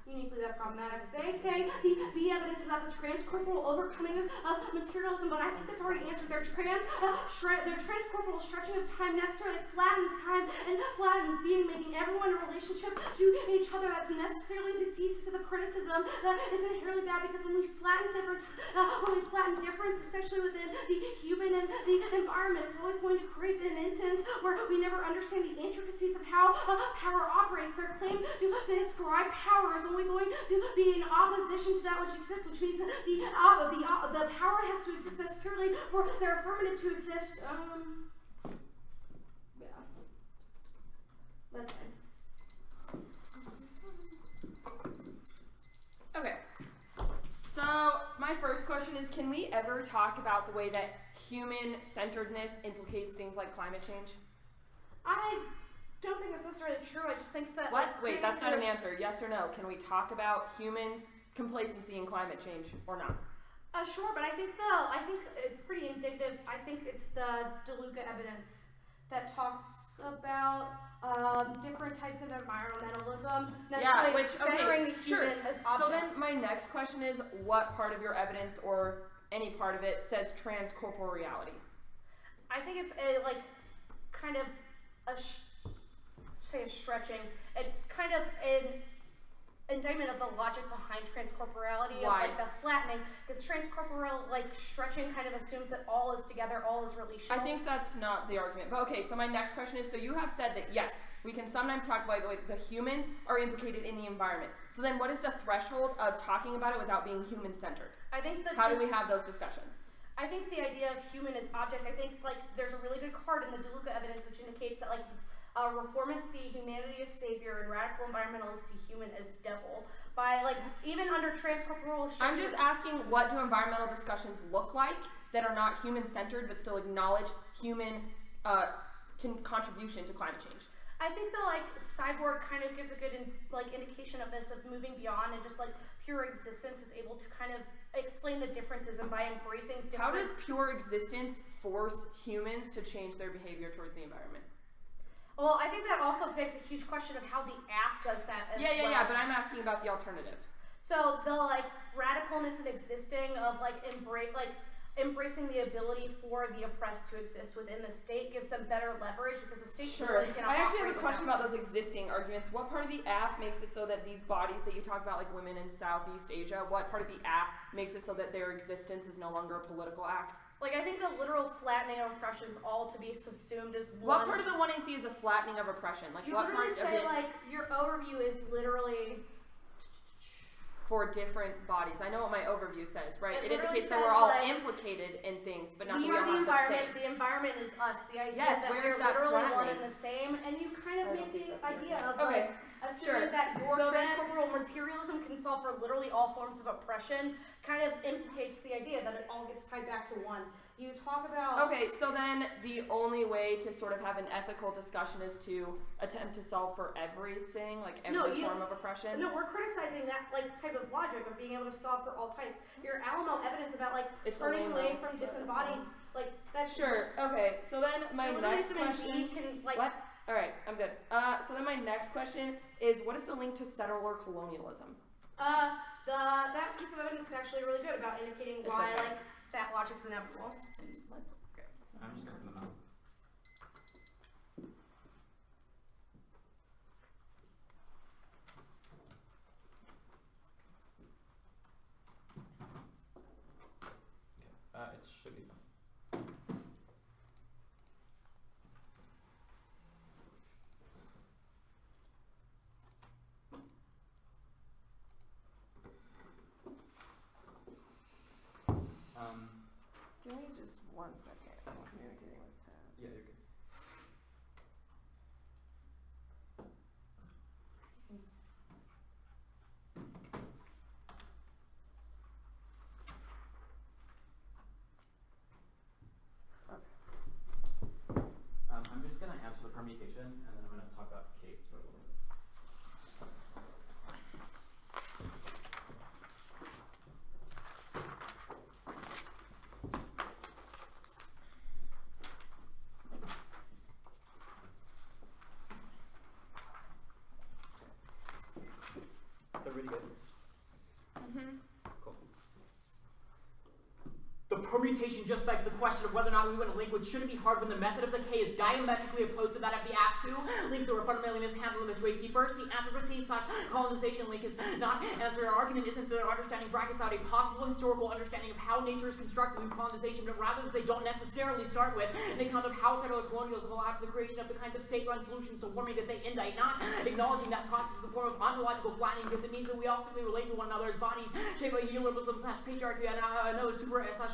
uniquely that problematic. They say the B evidence about the transcorporal overcoming of materialism, but I think that's already answered. Their transcorporal stretching of time necessarily flattens time and flattens being, making everyone in a relationship to each other. That's necessarily the thesis of the criticism that is inherently bad, because when we flatten difference, especially within the human and the environment, it's always going to create an instance where we never understand the intricacies of how power operates. Their claim to describe power is only going to be in opposition to that which exists, which means that the power has to exist necessarily for their affirmative to exist. Yeah. That's fine. Okay. So my first question is, can we ever talk about the way that human-centeredness implicates things like climate change? I don't think that's necessarily true. I just think that... What? Wait, that's not an answer. Yes or no? Can we talk about humans' complacency in climate change or not? Sure, but I think it's pretty indicative. I think it's the DeLuca evidence that talks about different types of environmentalism, necessarily centering the human as object. So then my next question is, what part of your evidence or any part of it says transcorporeality? I think it's a kind of a stretching. It's kind of an indictment of the logic behind transcorporeality. Why? Of the flattening, because transcorporeal stretching kind of assumes that all is together, all is relational. I think that's not the argument. But okay, so my next question is, so you have said that yes, we can sometimes talk about the way the humans are implicated in the environment. So then what is the threshold of talking about it without being human-centered? I think that... How do we have those discussions? I think the idea of human as object, I think there's a really good card in the DeLuca evidence which indicates that reformists see humanity as savior and radical environmentalists see human as devil. By even under transcorporeal... I'm just asking, what do environmental discussions look like that are not human-centered but still acknowledge human contribution to climate change? I think the cyborg kind of gives a good indication of this, of moving beyond and just pure existence is able to kind of explain the differences, and by embracing difference... How does pure existence force humans to change their behavior towards the environment? Well, I think that also begs a huge question of how the app does that as well. Yeah, but I'm asking about the alternative. So the radicalness and existing of embracing the ability for the oppressed to exist within the state gives them better leverage, because the state really cannot. I actually have a question about those existing arguments. What part of the app makes it so that these bodies that you talk about, like women in Southeast Asia, what part of the app makes it so that their existence is no longer a political act? I think the literal flattening of oppression is all to be subsumed as one. What part of the 1AC is a flattening of oppression? You what literally part say of it your overview is literally for different bodies. I know what my overview says, right? It indicates that says, we're all implicated in things, but not that we are all the have environment. the same. The environment is us. The idea Yes, is that where we're is that literally one flattening? and the same, and you kind of make the idea of assuming sure. that your So transcorporeal materialism can solve for literally all forms of oppression kind of implicates the idea that it all gets tied back to one. You talk about... Okay, so then the only way to sort of have an ethical discussion is to attempt to solve for everything, every form of oppression? No, we're criticizing that type of logic of being able to solve for all types. Your Alamo evidence about turning away from disembodied, that's... Sure, okay, so then my next question... What? Alright, I'm good. So then my next question is, what is the link to settler colonialism? That piece of evidence is actually really good about indicating why, that logic's inevitable. Okay, so I'm just gonna send them out. Okay, it should be sent. Can we just Just 1 second. I'm communicating with Ted. Yeah, you're good. I'm just going to answer the permutation, and then I'm going to talk about the case for a little bit. So really good? Cool. The permutation just begs the question of whether or not we want to link which shouldn't be hard when the method of the K is diametrically opposed to that of the AF2 links that were fundamentally mishandled in the 2AC. First, the Anthropocene/colonization link is not answered. Our argument isn't that our understanding brackets out a possible historical understanding of how nature is constructed through colonization, but rather that they don't necessarily start with an account of how settler colonials have allowed for the creation of the kinds of state-run solutions to warming that they indict, not acknowledging that process as a form of ontological flattening, because it means that we all simply relate to one another as bodies shaped by neoliberalism/patriarchy and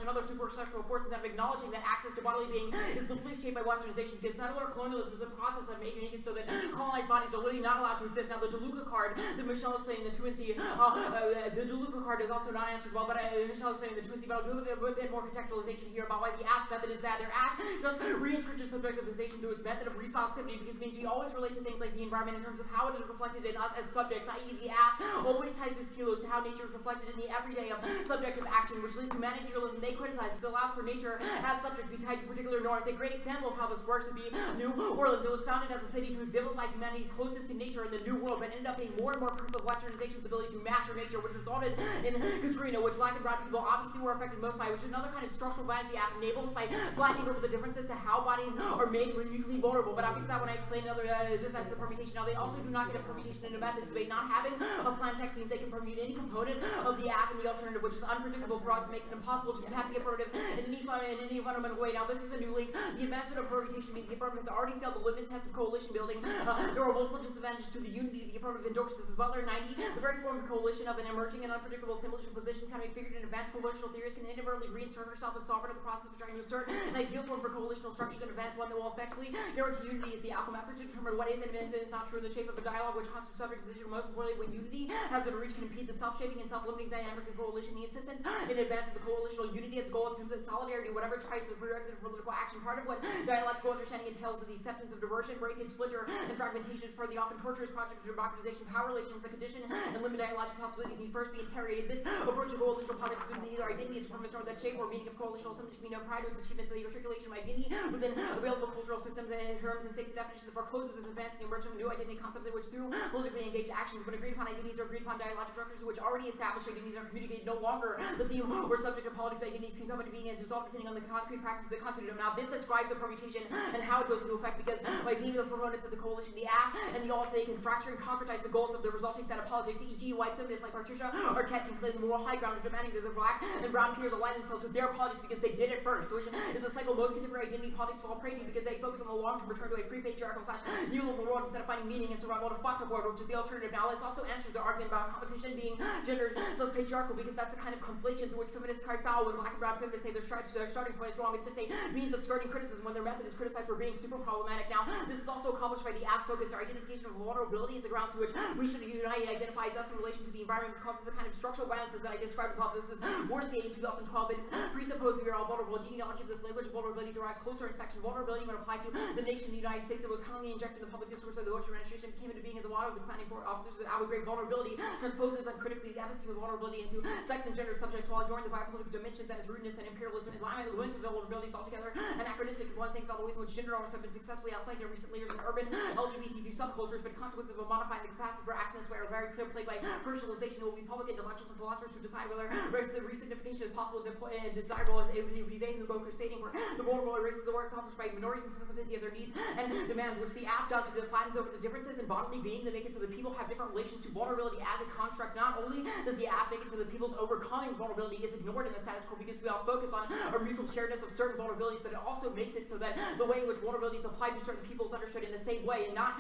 another supersexual force, instead of acknowledging that access to bodily being is literally shaped by westernization, because settler colonialism is a process of making it so that colonized bodies are literally not allowed to exist. Now, the DeLuca card that Michelle explained in the 2NC, the DeLuca card is also not answered well, but Michelle explained in the 2NC, but I'll do a bit more contextualization here about why the AF method is bad. Their AF just re-entrenches subjectivization through its method of responsivity, because it means we always relate to things like the environment in terms of how it is reflected in us as subjects, i.e. the AF always ties its telos to how nature is reflected in the everyday of subjective action, which leads to managerialism they criticize because it allows for nature as subject to be tied to particular norms. A great example of how this works would be New Orleans. It was founded as a city to exemplify humanity's closest to nature in the New World, but ended up being more and more proof of westernization's ability to master nature, which resulted in Katrina, which black and brown people obviously were affected most by, which is another kind of structural violence the AF enables by flattening over the differences to how bodies are made when uniquely vulnerable. But I'll get to that when I explain another, just as the permutation. Now, they also do not get a permutation in a method debate. Not having a plan text means they can permute any component of the AF and the alternative, which is unpredictable for us, and makes it impossible to test the affirmative in any fundamental way. Now, this is a new link. The advancement of permutation means the affirmative has already failed the litmus test of coalition building. There are multiple disadvantages to the unity the affirmative endorses as well. There are 90. The very form of coalition of an emerging and unpredictable symbolism positions having figured in advanced coalitional theories can inadvertently reinsert herself as sovereign of the process of trying to assert an ideal form for coalitional structures in advance, one that will effectively guarantee unity is the alchemy effort to determine what is and is not true in the shape of a dialogue which constitutes subject position. Most importantly, when unity has been reached, can impede the self-shaping and self-limiting dynamics of coalition. The insistence in advance of the coalitional unity as a goal assumes that solidarity, whatever ties to the prerequisite of political action. Part of what dialectical understanding entails is the acceptance of diversion, breakage, splinter, and fragmentation as part of the often torturous project of democratization of power relations. The condition and limit dialogical possibilities need first be interrogated. This approach to coalitional politics assumes that neither identity is permanent nor that shape or meaning of coalitional systems can be no pride to its achievement of the articulation of identity within available cultural systems and terms and states definitions that forecloses as advancing the emergence of new identity concepts in which through politically engaged actions when agreed upon identities or agreed upon dialogical structures which already established identities are communicated no longer the theme or subject of politics identities can come into being and dissolve depending on the concrete practices that constitute them. Now this describes the permutation and how it goes into effect, because by being the proponents of the coalition, the AF and the alt, they can fracture and concretize the goals of the resulting set of politics, e.g. white feminists like Patricia Arquette can claim the moral high ground of demanding that the black and brown peers align themselves with their politics because they did it first, which is a cycle most contemporary identity politics fall prey to because they focus on the long-term return to a pre-patriarchal/neoliberal world instead of finding meaning in survival of fossil board, which is the alternative. Now this also answers the argument about competition being gendered / patriarchal, because that's a kind of conflation through which feminists cry foul when black and brown feminists say their starting point is wrong. It's just a means of skirting criticism when their method is criticized for being super problematic. Now this is also accomplished by the AF's focus. Their identification of vulnerability is the grounds to which we should unite and identify as us in relation to the environment, which causes the kind of structural violences that I described above. This is more stated in 2012. It is presupposed we are all vulnerable. Genealogy of this language of vulnerability derives closer infection. Vulnerability when applied to the nation, the United States, it was commonly injected in the public discourse of the Bush administration, came into being as a lot of the commanding officers that Abu Ghraib vulnerability transposes uncritically the episteme of vulnerability into sex and gender subjects while ignoring the biopolitical dimensions and its rudeness and imperialism. In line with the winter vulnerabilities altogether anachronistic. One thinks about the ways in which gender norms have been successfully outflanked in recent years in urban LGBTQ subcultures, but consequences of modifying the capacity for acting this way are very clear, played by personalization. It will be public intellectuals and philosophers who decide whether resignification is possible and desirable, and it will be they who go crusading for the vulnerable races. The work accomplished by minorities and specificity of their needs and demands, which the AF does because it flattens over the differences in bodily being that make it so that people have different relations to vulnerability as a construct. Not only does the AF make it so that people's overcoming vulnerability is ignored in the status quo because we all focus on our mutual sharedness of certain vulnerabilities, but it also makes makes it so that the way in which vulnerability is applied to certain people is understood in the same way, and not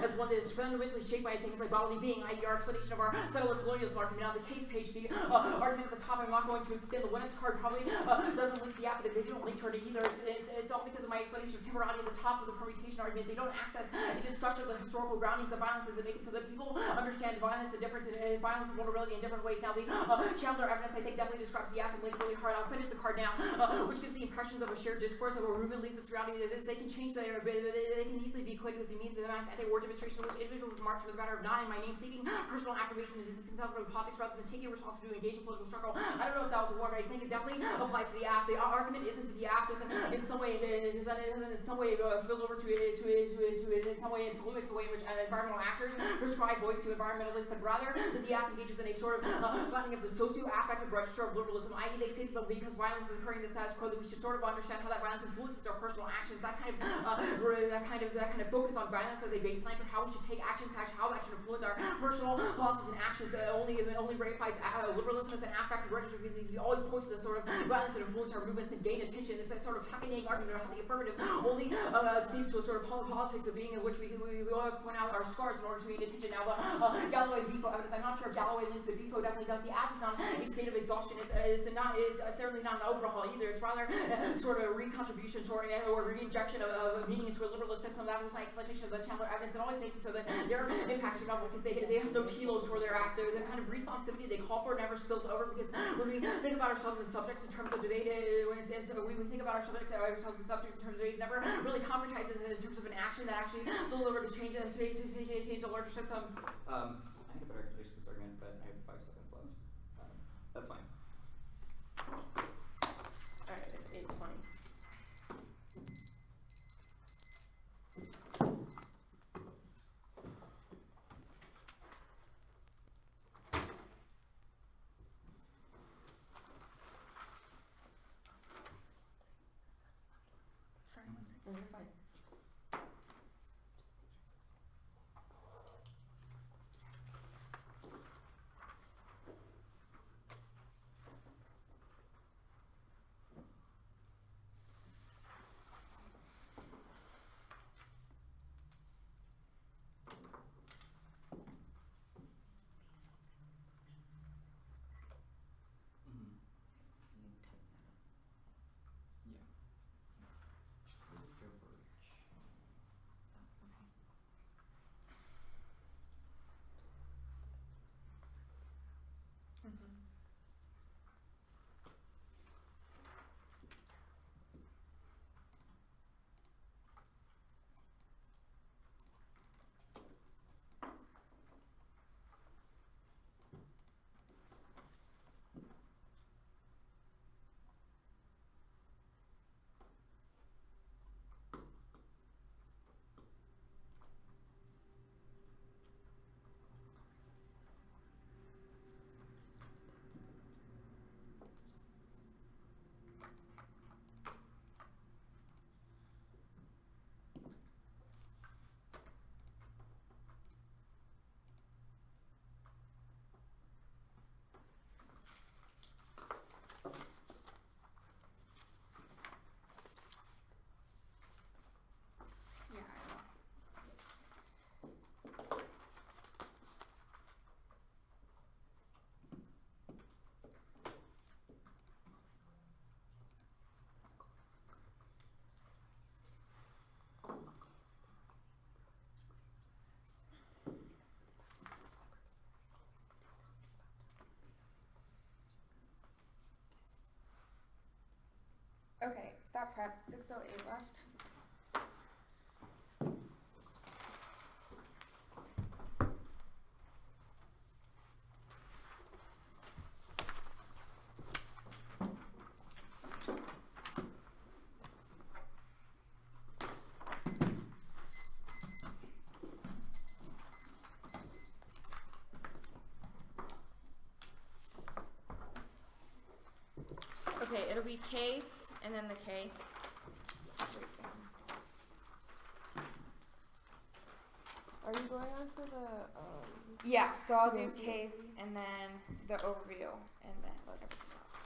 as one that is fundamentally shaped by things like bodily being, i.e. our explanation of our settler colonialism argument. On the case page, the argument at the top, I'm not going to extend. The Linux card probably doesn't link to the app, but they don't link to it either. It's all because of my explanation of Timorati at the top of the permutation argument. They don't access a discussion of the historical groundings of violence that make it so that people understand violence and difference and violence and vulnerability in different ways. Now, the Chandler evidence, I think, definitely describes the app and links really hard. I'll finish the card now, which gives the impressions of a shared discourse of a movement leads us to reality that is, they can change they can easily be equated with the meaning of the mass anti-war demonstration in which individuals march for the matter of not in my name seeking personal affirmation and distancing themselves from politics rather than taking responsibility to engage in political struggle. I don't know if that was a war, but I think it definitely applies to the app. The argument isn't that the app doesn't in some way spill over to in some way influence the way in which environmental actors prescribe voice to environmentalists, but rather that the app engages in a sort of flattening of the socio-affective register of liberalism, i.e. they say that because violence is occurring in the status quo, that we should sort of understand how that violence influences our personal actions. That kind of focus on violence as a baseline for how we should take actions, how that should influence our personal policies and actions only ratifies liberalism as an affective register, because we always point to the sort of violence that influence our movements and gain attention. It's that sort of hackneying argument about how the affirmative only seems to a sort of politics of being in which we always point out our scars in order to gain attention. Now, the Galloway Bifo evidence, I'm not sure if Galloway links, but Bifo definitely does. The app is not a state of exhaustion. It's certainly not an overhaul either. It's rather sort of a recontribution or reinjection of meaning into a liberalist system. That was my explanation of the Chandler evidence. It always makes it so that their impacts are not because they have no telos for their act. The kind of responsivity they call for never spills over, because when we think about ourselves as subjects in terms of debate, when we think about ourselves as subjects in terms of debate, it never really concretizes in terms of an action that actually delivered to change the larger system. I had a better explanation of this argument, but I have 5 seconds left. That's fine. Alright, it's 8:20. Sorry, one second. No, you're fine. Okay, stop prep. 6:08 left. Okay, it'll be case and then the K. Are you going on to the Yeah, so I'll do that's it. case and then the overview and then like everything else.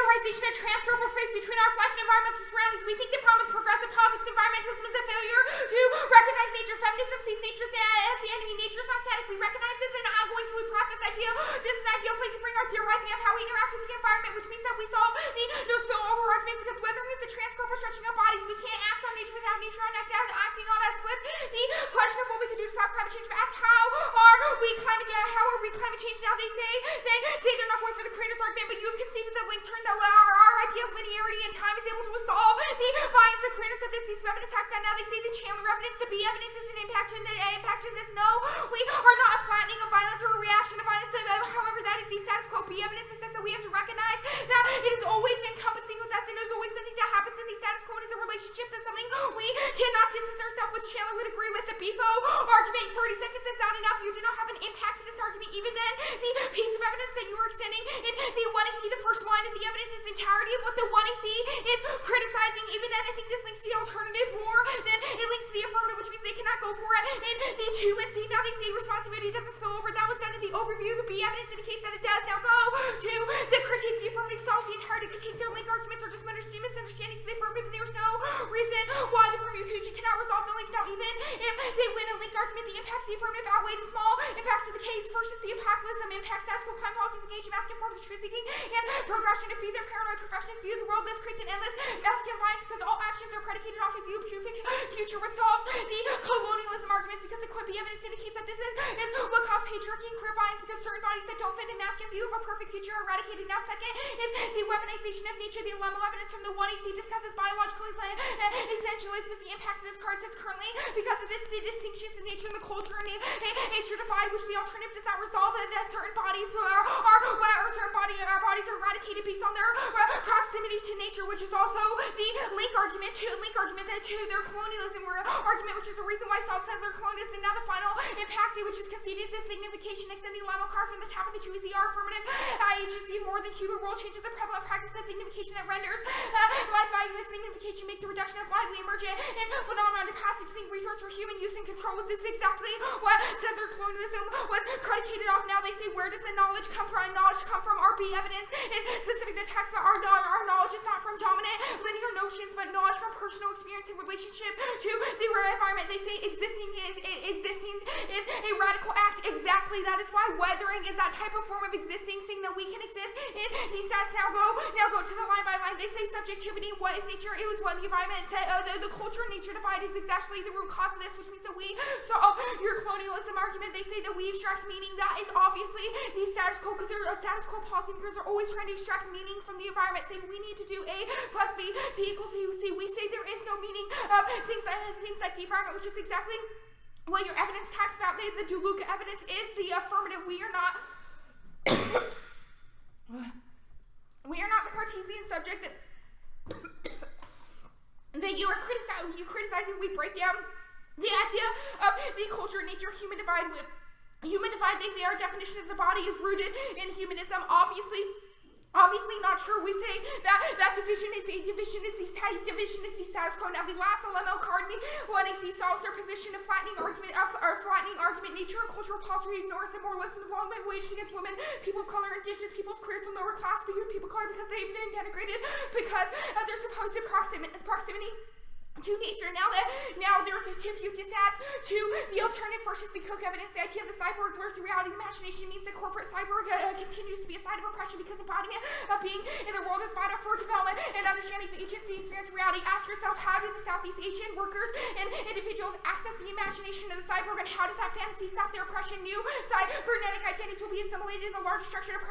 theorization of transferable space between our flesh and environmental surroundings. We think the problem with progressive politics and environmentalism is a failure to recognize nature. Feminism sees nature as the enemy. Nature is not static. We recognize this as an ongoing fluid process ideal. This is an ideal place to bring our theorizing of how we interact with the environment, which means that we solve the no spillover arguments because weathering is the transcorporal stretching of bodies. We can't act on nature without nature acting on us. Flip the question of what we can do to stop climate change. Ask how are we climate change now? They say they're not going for the creator's argument, but you have conceded that link turn that our idea of linearity and time is able to solve the violence of creators of this piece of evidence hacks down. Now they say the Chandler evidence, the B evidence is an impact in this. No, we are not a flattening of violence or a reaction to violence. However, that is the status quo. B evidence is that we have to recognize that it is always encompassing with us and is always something that happens in the status quo and is a relationship that's something we cannot distance ourselves with. Chandler would agree with the BIFO argument. 30 seconds is not enough. You do not have an impact to this argument. Even then, the piece of evidence that you are extending in the 1AC, the first line of the evidence is entirety of what the 1AC is criticizing. Even then, I think this links to the alternative more than it links to the affirmative, which means they cannot go for it in the 2 and C. Now they say responsibility doesn't spill over. That was done in the overview. The B evidence indicates that it does. Now go to the critique. The affirmative solves the entirety critique. Their link arguments are just misunderstandings of the affirmative, and there's no reason why the permutation cannot resolve the links. Now even if they win a link argument, the impacts of the affirmative outweigh the small impacts of the case. First is the apocalypse impacts status quo climate policies engage in masculine forms of truth seeking and progression to feed their paranoid professions view the world. This creates an endless masculine violence because all actions are predicated off a view of future, which solves the colonialism arguments because the QB evidence indicates that this is what caused patriarchy and queer violence because certain bodies that don't fit a masculine view of a perfect future are eradicated. Now second is the weaponization of nature. The Alemo evidence from the 1AC discusses biologically essentialism is the impact of this card says currently because of this the distinctions in nature and the culture and nature divide, which the alternative does not resolve that certain bodies our bodies are eradicated based on their proximity to nature, which is also the link argument to their colonialism argument, which is the reason why Saul said they're colonialists. And now the final impact, which is conceded, is insignification, extending Lamo card from the top of the 2ECR affirmative agency more than human world changes the prevalent practice of signification that renders life value as signification makes a reduction of lively emergent and phenomenon to pass distinct resource for human use and control. Is this exactly what settler colonialism was predicated off? Now they say, where does the knowledge come from? Knowledge come from RB evidence. It's specific to text about our knowledge is not from dominant linear notions, but knowledge from personal experience and relationship to the environment. They say existing is a radical act. Exactly. That is why weathering is that type of form of existing, saying that we can exist in these stats. Now go to the line by line. They say subjectivity. What is nature? It was what the environment said. The culture and nature divide is exactly the root cause of this, which means that we solve your colonialism argument. They say that we extract meaning. That is obviously the status quo because they're status quo policymakers are always trying to extract meaning from the environment, saying we need to do A plus B to equals C. We say there is no meaning of things like the environment, which is exactly what your evidence talks about. The DeLuca evidence is the affirmative. We are not the Cartesian subject that you are criticizing. We break down the idea of the culture, nature, human divide. They say our definition of the body is rooted in humanism. Obviously not true. We say that division is the status quo. Now the last LML card in the 1AC solves their position of flattening argument. Nature and cultural policy ignores and more or less in the long way waged against women, people of color, indigenous peoples, queers, and lower class people of color because they've been denigrated because of their supposed proximity to nature. Now there's a few disads to the alternative. First is the Cook evidence, the idea of the cyborg versus the reality of imagination means that corporate cyborg continues to be a sign of oppression because embodiment of being in the world is vital for development and understanding the agency, experience, reality. Ask yourself, how do the Southeast Asian workers and individuals access the imagination of the cyborg, and how does that fantasy stop their oppression? New cybernetic identities will be assimilated in the larger structure of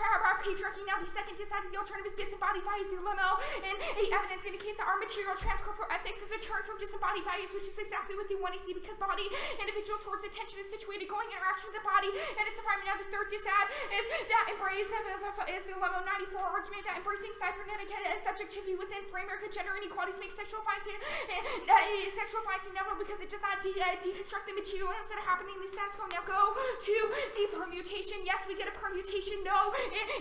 patriarchy. Now the second disad of the alternative is disembodied values. The LML and evidence indicates that our material transcorporal ethics is a term from disembodied values, which is exactly what they want to see because body individuals towards attention is situated going interaction with the body and its environment. Now the third disad is that embrace is the Lemo 94 argument that embracing cybernetic subjectivity within framework of gender inequalities makes sexual violence inevitable because it does not deconstruct the material elements that are happening in the status quo. Now go to the permutation. Yes, we get a permutation. No,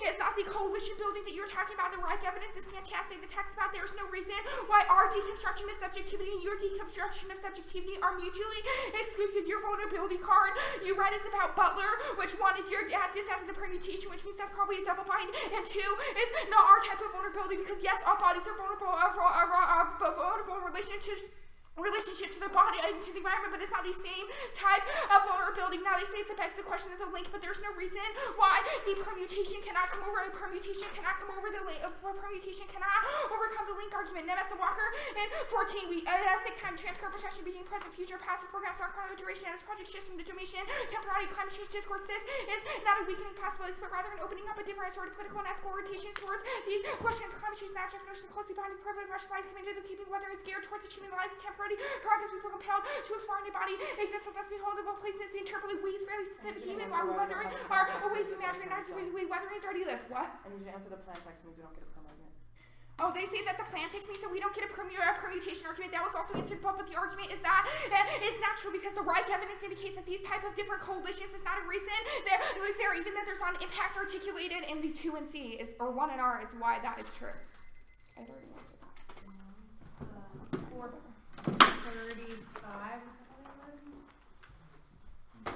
it's not the coalition building that you're talking about. The Reich evidence is fantastic. The text about there is no reason why our deconstruction of subjectivity subjectivity and your deconstruction of subjectivity are mutually exclusive. Your vulnerability card you read is about Butler, which one is your dad discounted the permutation, which means that's probably a double bind, and two is not our type of vulnerability, because yes, our bodies are vulnerable, vulnerable in relationship to the body and to the environment, but it's not the same type of vulnerability. Now they say it's begs the question of the link, but there's no reason why the permutation cannot come over. A permutation cannot come over the link. A permutation cannot overcome the link argument. Nemes and Walker in 14. We ethic time transfer protection being present, future, passive, foreground, star chrono duration as project shifts from the duration, temporality, climate change discourse. This is not a weakening possibilities, but rather an opening up a different sort of political and ethical orientation towards these questions. Climate change and abstract notions closely bound to privilege, rush life, committed to keeping, whether it's geared towards achieving the life of temporary progress, we feel compelled to explore any body existence that's beholdable places. The interpreted we is fairly specific, even while we weathering are ways of imagining, not we weathering is already lived. What? I need you to answer the plan text means we don't get a perm argument. Oh, they say that the plan takes means that we don't get a permutation argument. That was also answered, but the argument is that it's not true because the Reich evidence indicates that these type of different coalitions is not a reason that is there, even that there's not an impact articulated in the 2 and C is, or 1 and R is why that is true. I've already answered that. 4:35. Thank you.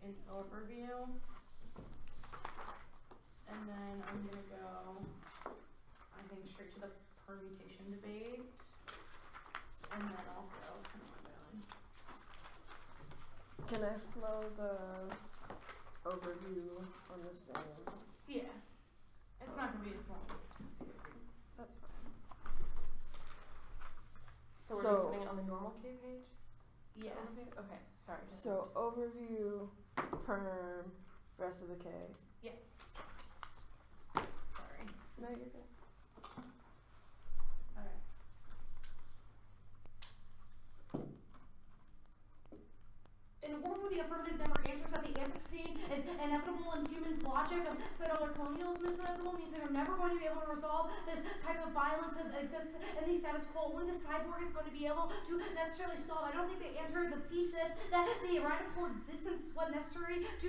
an overview. And then I'm gonna go, I think, straight to the permutation debate. And then I'll go kind of on down. Can I flow the overview on the same? Yeah. It's not gonna be as long as the Tennessee degree. That's fine. So we're just putting it on the normal K page? Yeah. Overview? Okay, sorry. So overview, perm, rest of the K. Sorry. No, you're good. Alright. In a world where the affirmative never answers that the Anthropocene is inevitable and humans' logic of settler colonialism is inevitable means they're never going to be able to resolve this type of violence that exists in the status quo. Only the cyborg is going to be able to necessarily solve. I don't think they answered the thesis that the radical existence is what necessary to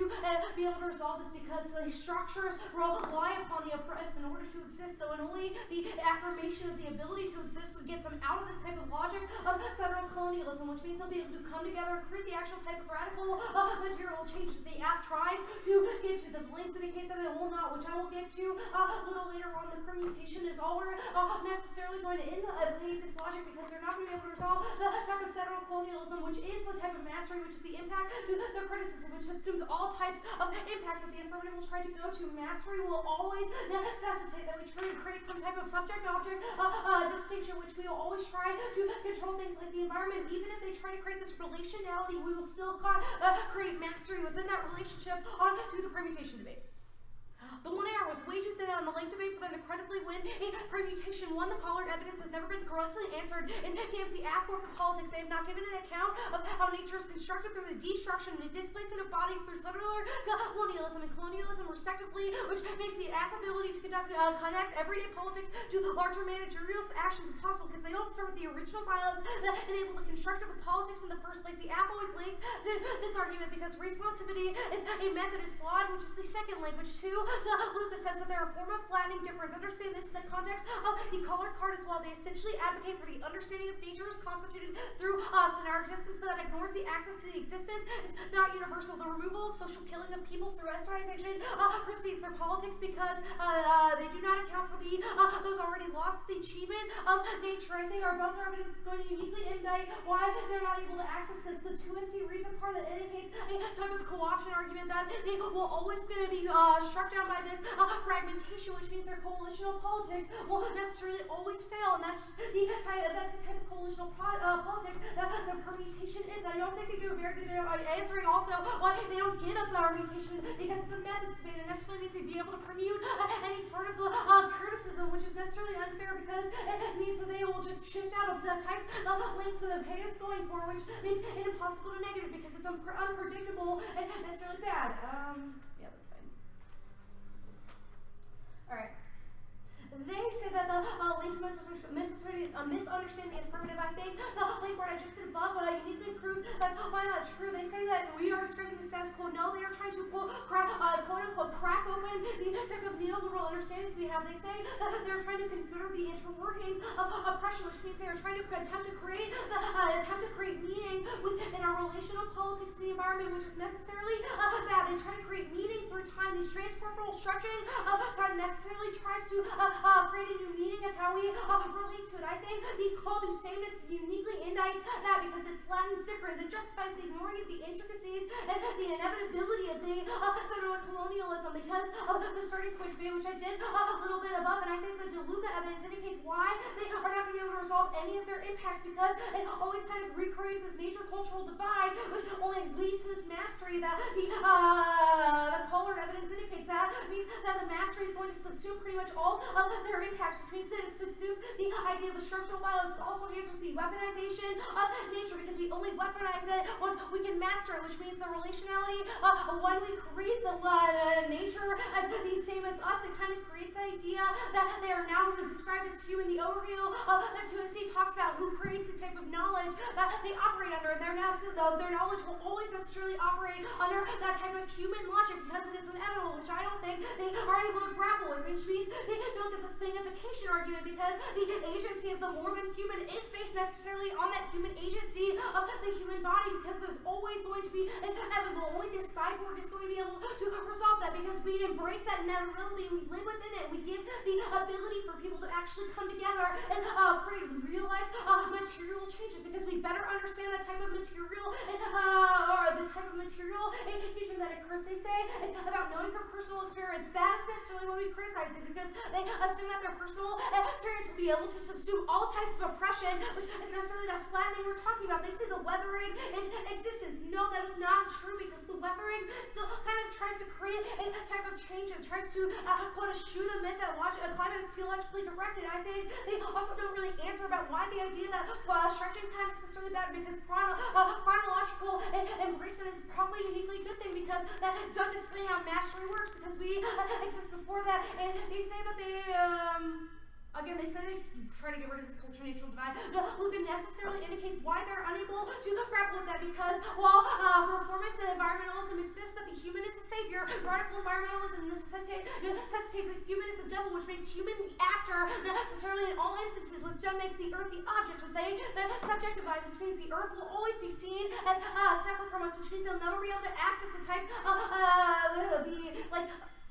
be able to resolve this, because the structures rely upon the oppressed in order to exist. So, and only the affirmation of the ability to exist gets them out of this type of logic of settler colonialism, which means they'll be able to come together and create the actual type of radical material changes the app tries to get to. The links indicate that it will not, which I will get to a little later on. The permutation is all we're necessarily going to implicate this logic, because they're not going to be able to resolve the type of settler colonialism, which is the type of mastery, which is the impact to their criticism, which assumes all types of impacts that the affirmative will try to go to. Mastery will always necessitate that we try to create some type of subject-object distinction, which we will always try to control things like the environment. Even if they try to create this relationality, we will still create mastery within that relationship to the permutation debate. The 1 hour was way too thin on the length debate for them to credibly win a permutation. One, the collared evidence has never been correctly answered in KMC forms of politics. They have not given an account of how nature is constructed through the destruction and displacement of bodies through settler colonialism and colonialism, respectively, which makes the affability to connect everyday politics to larger managerial actions impossible, because they don't start with the original violence that enabled the construction of politics in the first place. The app always links to this argument because responsivity is a method is flawed, which is the second link, which Lucas says that they're a form of flattening difference. Understand this in the context of the colored card as well. They essentially advocate for the understanding of nature is constituted through us and our existence, but that ignores the access to the existence is not universal. The removal of social killing of peoples through westernization precedes their politics, because they do not account for the those already lost the achievement of nature. I think our bunker evidence is going to uniquely indict why they're not able to access this. The 2NC reason part that indicates a type of co-option argument that they will always going to be struck down by this fragmentation, which means their coalitional politics will necessarily always fail, and that's just the type of coalitional politics that the permutation is. I don't think they do a very good job answering also why they don't get a permutation, because it's a methods debate, and necessarily means they'd be able to permute any part of the criticism, which is necessarily unfair, because it means that they will just shift out of the types of links that the pay is going for, which makes it impossible to negative, because it's unpredictable and necessarily bad. Yeah, that's fine. Alright. They say that the links misunderstand the affirmative. I think the link word I just did above uniquely proves that's why that's true. They say that we are describing the status quo. No, they are trying to quote unquote crack open the type of neoliberal understandings we have. They say that they're trying to consider the interworkings of oppression, which means they are trying to attempt to create meaning within our relational politics to the environment, which is necessarily bad. They try to create meaning through time. These transcorporal structuring of time necessarily tries to create a new meaning of how we relate to it. I think the call to sameness uniquely indicts that, because it flattens difference. It justifies the ignoring of the intricacies and the inevitability of the settler colonialism, because of the starting point debate, which I did a little bit above, and I think the DeLuca evidence indicates why they are not going to be able to resolve any of their impacts, because it always kind of recreates this nature-cultural divide, which only leads to this mastery that the colored evidence indicates. That means that the mastery is going to subsume pretty much all of their impacts, which means that it subsumes the idea of the structural violence. It also answers the weaponization of nature, because we only weaponize it once we can master it, which means the relationality when we create the nature as the same as us, it kind of creates an idea that they are now described as human. The overview that 2NC talks about who creates a type of knowledge that they operate under, and their knowledge will always necessarily operate under that type of human logic, because it is inevitable, which I don't think they are able to grapple with, which means they don't get this thingification argument, because the agency of the more than human is based necessarily on that human agency of the human body, because there's always going to be inevitable. Only this cyborg is going to be able to resolve that because we embrace that inevitability, we live within it, we give the ability for people to actually come together and create real life material changes because we better understand the type of material and or the type of material engagement that occurs. They say it's about knowing from personal experience. That is necessarily when we criticize it because they assume that their personal experience will be able to subsume all types of oppression, which is necessarily that flattening we're talking about. They say the weathering is existence. No, that is not true because the weathering still kind of tries to create a type of change and tries to quote eschew the myth that climate is theologically directed. I think they also don't really answer about why the idea that stretching time is necessarily bad because chronological embracement is probably a uniquely good thing because that does explain how mastery works because we exist before that, and they say that they again, they say they try to get rid of this culture-natural divide. Luca necessarily indicates why they're unable to grapple with that because while reformist environmentalism exists that the human is the savior, radical environmentalism necessitates that human is the devil, which makes human the actor, not necessarily in all instances, which makes the earth the object, which they subjectivize, which means the earth will always be seen as separate from us, which means they'll never be able to access the type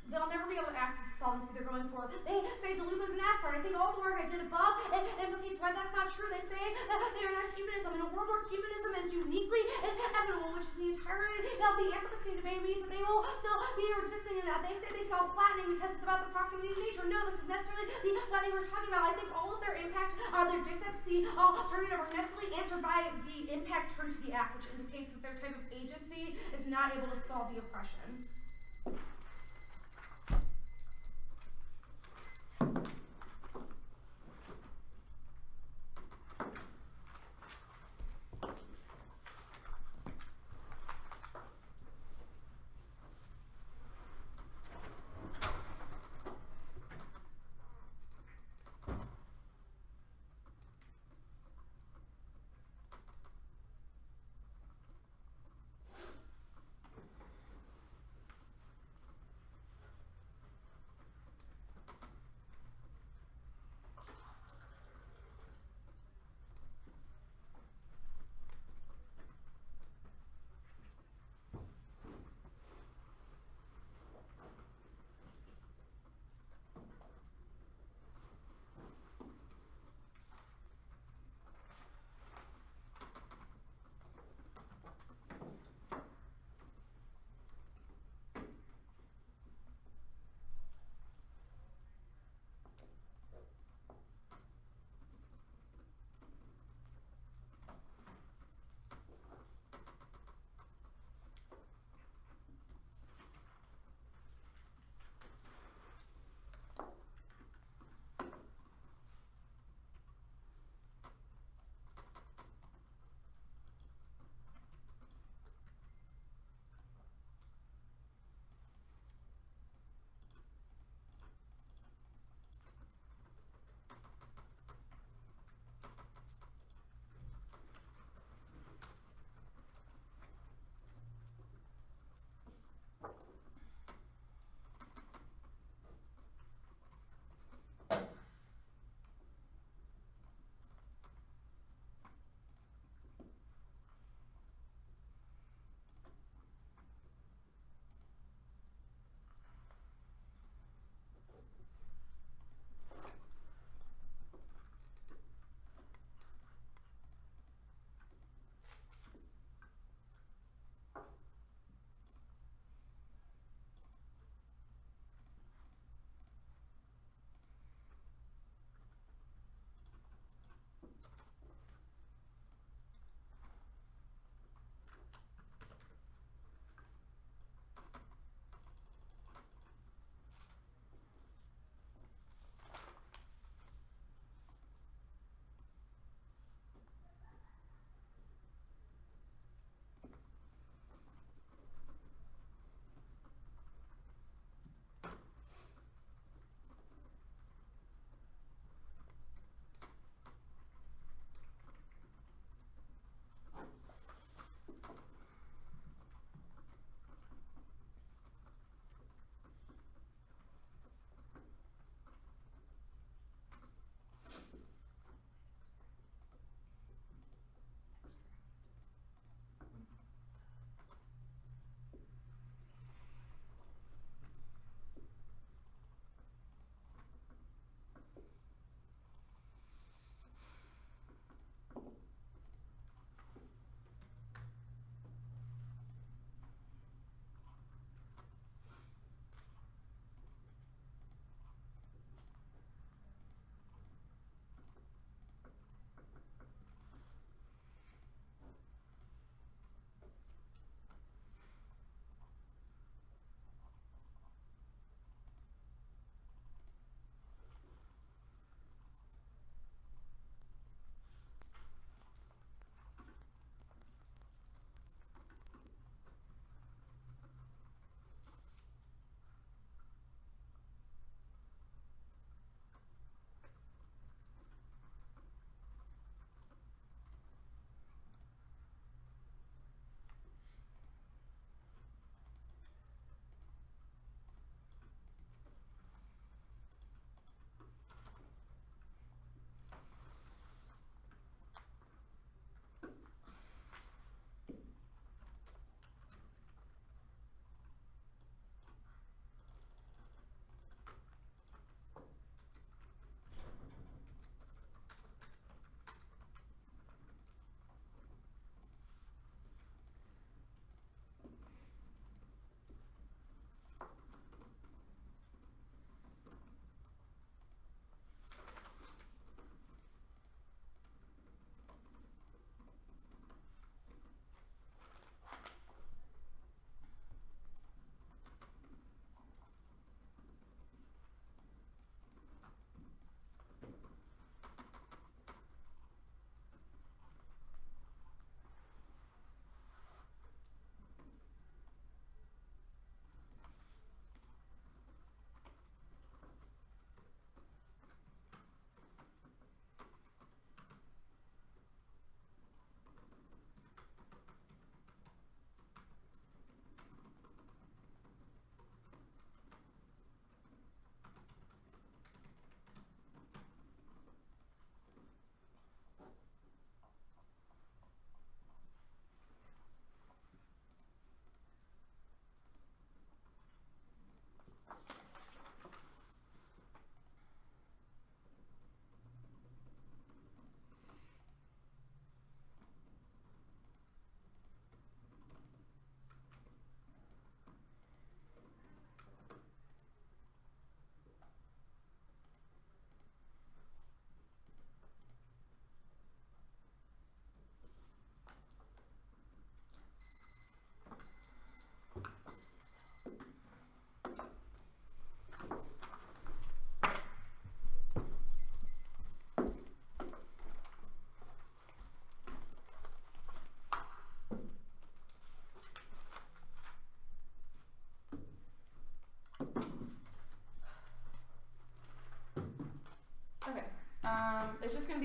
they'll never be able to access the solvency they're going for. They say DeLuca's an Afghan. I think all the work I did above implicates why that's not true. They say that they are not humanism. In a world where humanism is uniquely inevitable, which is the entirety of the Anthropocene debate, means that they will still be existing in that. They say they saw flattening because it's about the proximity to nature. No, this is necessarily the flattening we're talking about. I think all of their impact, their dissets, the alternative are necessarily answered by the impact turned to the act, which indicates that their type of agency is not able to solve the oppression.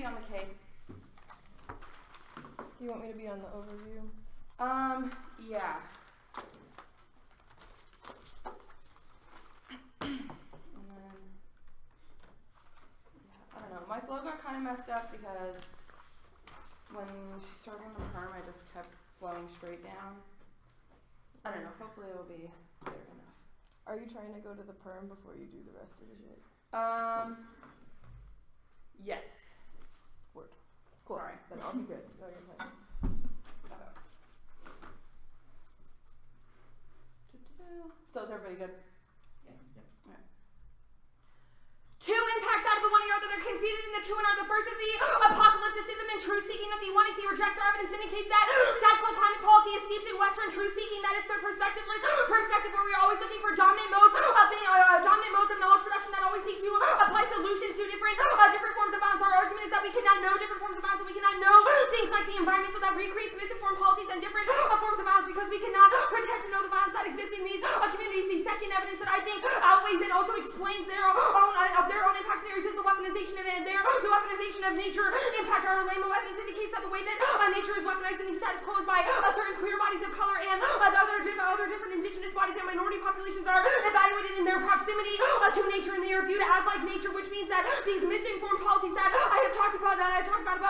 be on the K. You want me to be on the overview? Yeah. And then, yeah, I don't know. My flow got kind of messed up because when she started on the perm, I just kept flowing straight down. I don't know. Hopefully it'll be clear enough. Are you trying to go to the perm before you do the rest of the shit? Yes. Word. Cool. Sorry. Then I'll be good. No, you're fine. Okay. So is everybody good? Two impacts out of the one year that are conceded in the two and are the first is the apocalypticism and truth-seeking that the UNEC rejects. Our evidence indicates that tactical climate policy is steeped in Western truth-seeking. That is third perspectiveless perspective where we are always looking for dominant modes of knowledge production that always seek to apply solutions to different forms of violence. Our argument is that we cannot know different forms of violence, and we cannot know things like the environment, so that recreates misinformed policies and different forms of violence because we cannot pretend to know the violence that exists in these communities. The second evidence that I think outweighs and also explains their own impact scenarios is the weaponization of nature impact. Our Lamo evidence indicates that the way that nature is weaponized in the status quo is by certain queer bodies of color and other different indigenous bodies and minority populations are evaluated in their proximity to nature, and they are viewed as like nature, which means that these misinformed policies that I have talked about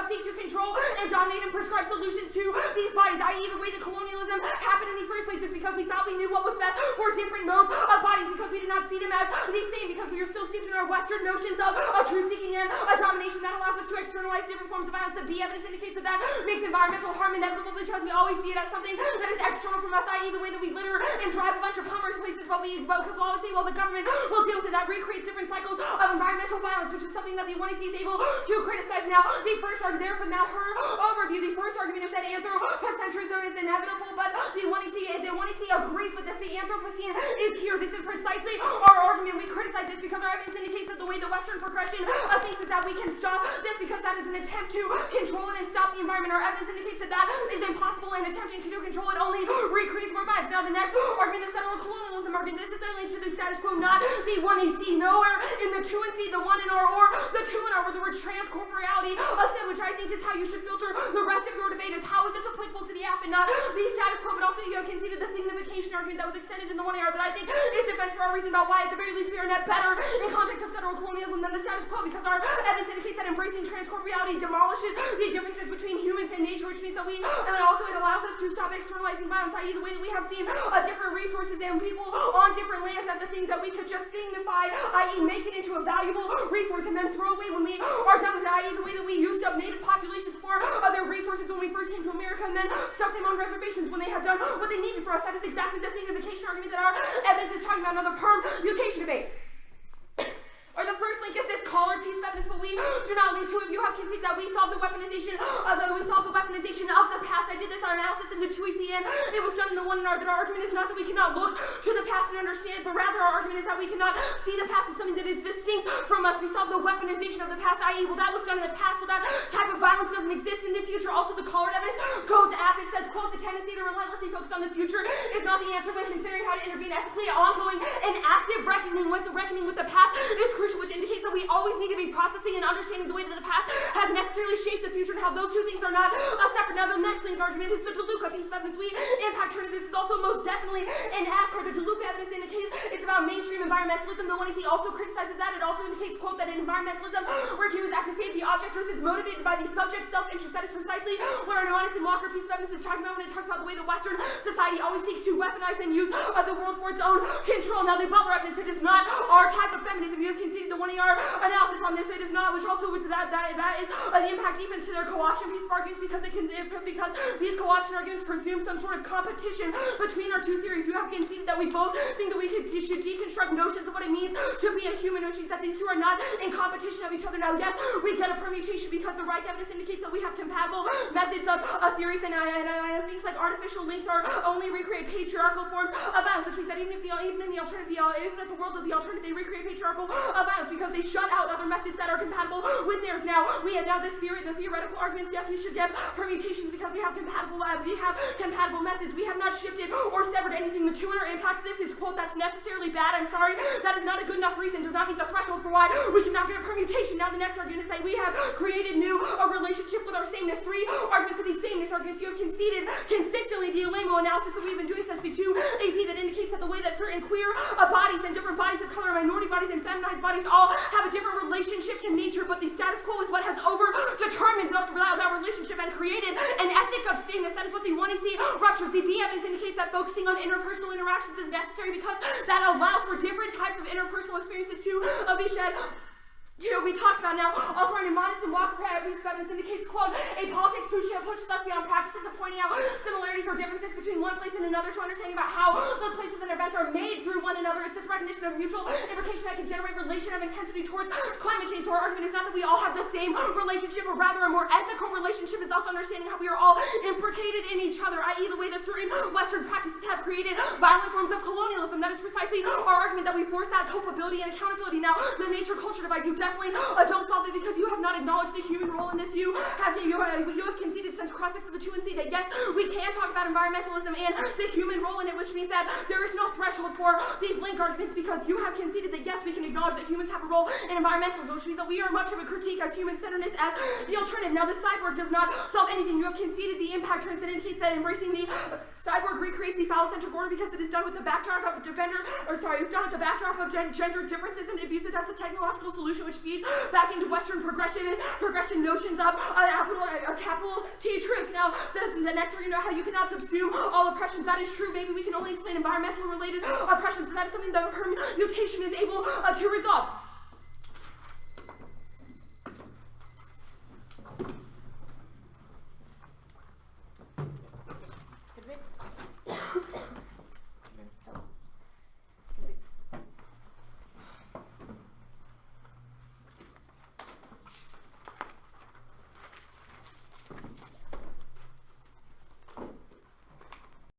seek to control and dominate and prescribe solutions to these bodies, i.e. the way that colonialism happened in the first place is because we thought we knew what was best for different modes of bodies, because we did not see them as the same, because we are still steeped in our Western notions of truth-seeking and domination that allows us to externalize different forms of violence. The B evidence indicates that makes environmental harm inevitable because we always see it as something that is external from us, i.e. the way that we litter and drive a bunch of Hummers places, because we'll always say, well, the government will deal with it. That recreates different cycles of environmental violence, which is something that the UNEC is able to criticize. Now, the first argument, therefore, now her overview, the first argument is that anthropocentrism is inevitable, but the UNEC agrees with this. The Anthropocene is here. This is precisely our argument. We criticize this because our evidence indicates that the way the Western progression thinks is that we can stop this because that is an attempt to control it and stop the environment. Our evidence indicates that that is impossible, and attempting to control it only recreates more violence. Now, the next argument, the settler colonialism argument, this is only to the status quo, not the UNEC. Nowhere in the 2 and C, the 1 in R, or the 2 in R, where the word transcorporeality said, which I think is how you should filter the rest of your debate, is how is this applicable to the app and not the status quo, but also you have conceded the signification argument that was extended in the 1 AR that I think is defense for our reason about why at the very least we are net better in context of federal colonialism than the status quo, because our evidence indicates that embracing transcorporeality demolishes the differences between humans and nature, which means that and also it allows us to stop externalizing violence, i.e. the way that we have seen different resources and people on different lands as a thing that we could just dignify, i.e. make it into a valuable resource and then throw away when we are done with it, i.e. the way that we used up native populations for other resources when we first came to America and then stuck them on reservations when they had done what they needed for us. That is exactly the signification argument that our evidence is talking about. Another permutation debate. Or the first link is this collared piece of evidence, but we do not link to it. You have conceded that we solved the weaponization of the past. I did this analysis in the 2ECN. It was done in the 1R. That our argument is not that we cannot look to the past and understand it, but rather our argument is that we cannot see the past as something that is distinct from us. We solved the weaponization of the past, i.e. well, that was done in the past, so that type of violence doesn't exist in the future. Also, the collared evidence goes after. It says, quote, the tendency to relentlessly focus on the future is not the answer when considering how to intervene ethically. Ongoing and active reckoning with the past is crucial, which indicates that we always need to be processing and understanding the way that the past has necessarily shaped the future and how those two things are not separate. Now, the next link argument is the DeLuca piece of evidence. We impact turn. This is also most definitely an APCAR. The DeLuca evidence indicates it's about mainstream environmentalism. The UNEC also criticizes that. It also indicates, quote, that in environmentalism, where humans act to save the object earth is motivated by the subject's self-interest. That is precisely what our Nuanis and Walker piece of evidence is talking about when it talks about the way the Western society always seeks to weaponize and use the world for its own control. Now, the Butler evidence, it is not our type of feminism. You have conceded the 1ER analysis on this. It is not, which also with that is the impact even to their co-option piece of arguments because these co-option arguments presume some sort of competition between our two theories. You have conceded that we both think that we should deconstruct notions of what it means to be a human, which means that these two are not in competition of each other. Now, yes, we get a permutation because the right evidence indicates that we have compatible methods of theories, and things like artificial links are only recreate patriarchal forms of violence, which means that even if the world of the alternative, they recreate patriarchal violence because they shut out other methods that are compatible with theirs. Now, we have this theory, the theoretical arguments, yes, we should get permutations because we have compatible methods. We have not shifted or severed anything. The 2 impact this is, quote, that's necessarily bad bad. I'm sorry. That is not a good enough reason. Does not meet the threshold for why we should not get a permutation. Now the next argument is that we have created a relationship with our sameness. 3 arguments of these sameness arguments. You have conceded consistently the Elemo analysis that we've been doing since the 2 AC that indicates that the way that certain queer bodies and different bodies of color, minority bodies and feminized bodies all have a different relationship to nature, but the status quo is what has over-determined that relationship and created an ethic of sameness. That is what the 1AC ruptures. The B evidence indicates that focusing on interpersonal interactions is necessary because that allows for different types of interpersonal experiences to be shared. We talked about now. Also, our Mnemonist and Walker piece of evidence indicates, quote, a politics pushes us beyond practices of pointing out similarities or differences between one place and another to understanding about how those places and events are made through one another. It's this recognition of mutual implication that can generate relation of intensity towards climate change. So our argument is not that we all have the same relationship, but rather a more ethical relationship is also understanding how we are all implicated in each other, i.e. the way that certain Western practices have created violent forms of colonialism. That is precisely our argument, that we force that culpability and accountability. Now, the nature-culture divide, you definitely don't solve it because you have not acknowledged the human role in this. You have conceded since cross-6 of the 2 and C that yes, we can talk about environmentalism and the human role in it, which means that there is no threshold for these link arguments because you have conceded that yes, we can acknowledge that humans have a role in environmentalism, which means that we are much of a critique as human-centeredness as the alternative. Now, the cyborg does not solve anything. You have conceded the impact turns that indicates that embracing the cyborg recreates the phallocentric order because it is done with the backdrop of it's done with the backdrop of gender differences, and it views it as a technological solution which feeds back into Western progression notions of capital T truths. Now, the next we're going to know how you cannot subsume all oppressions. That is true. Maybe we can only explain environmental related oppressions, and that is something that permutation is able to resolve.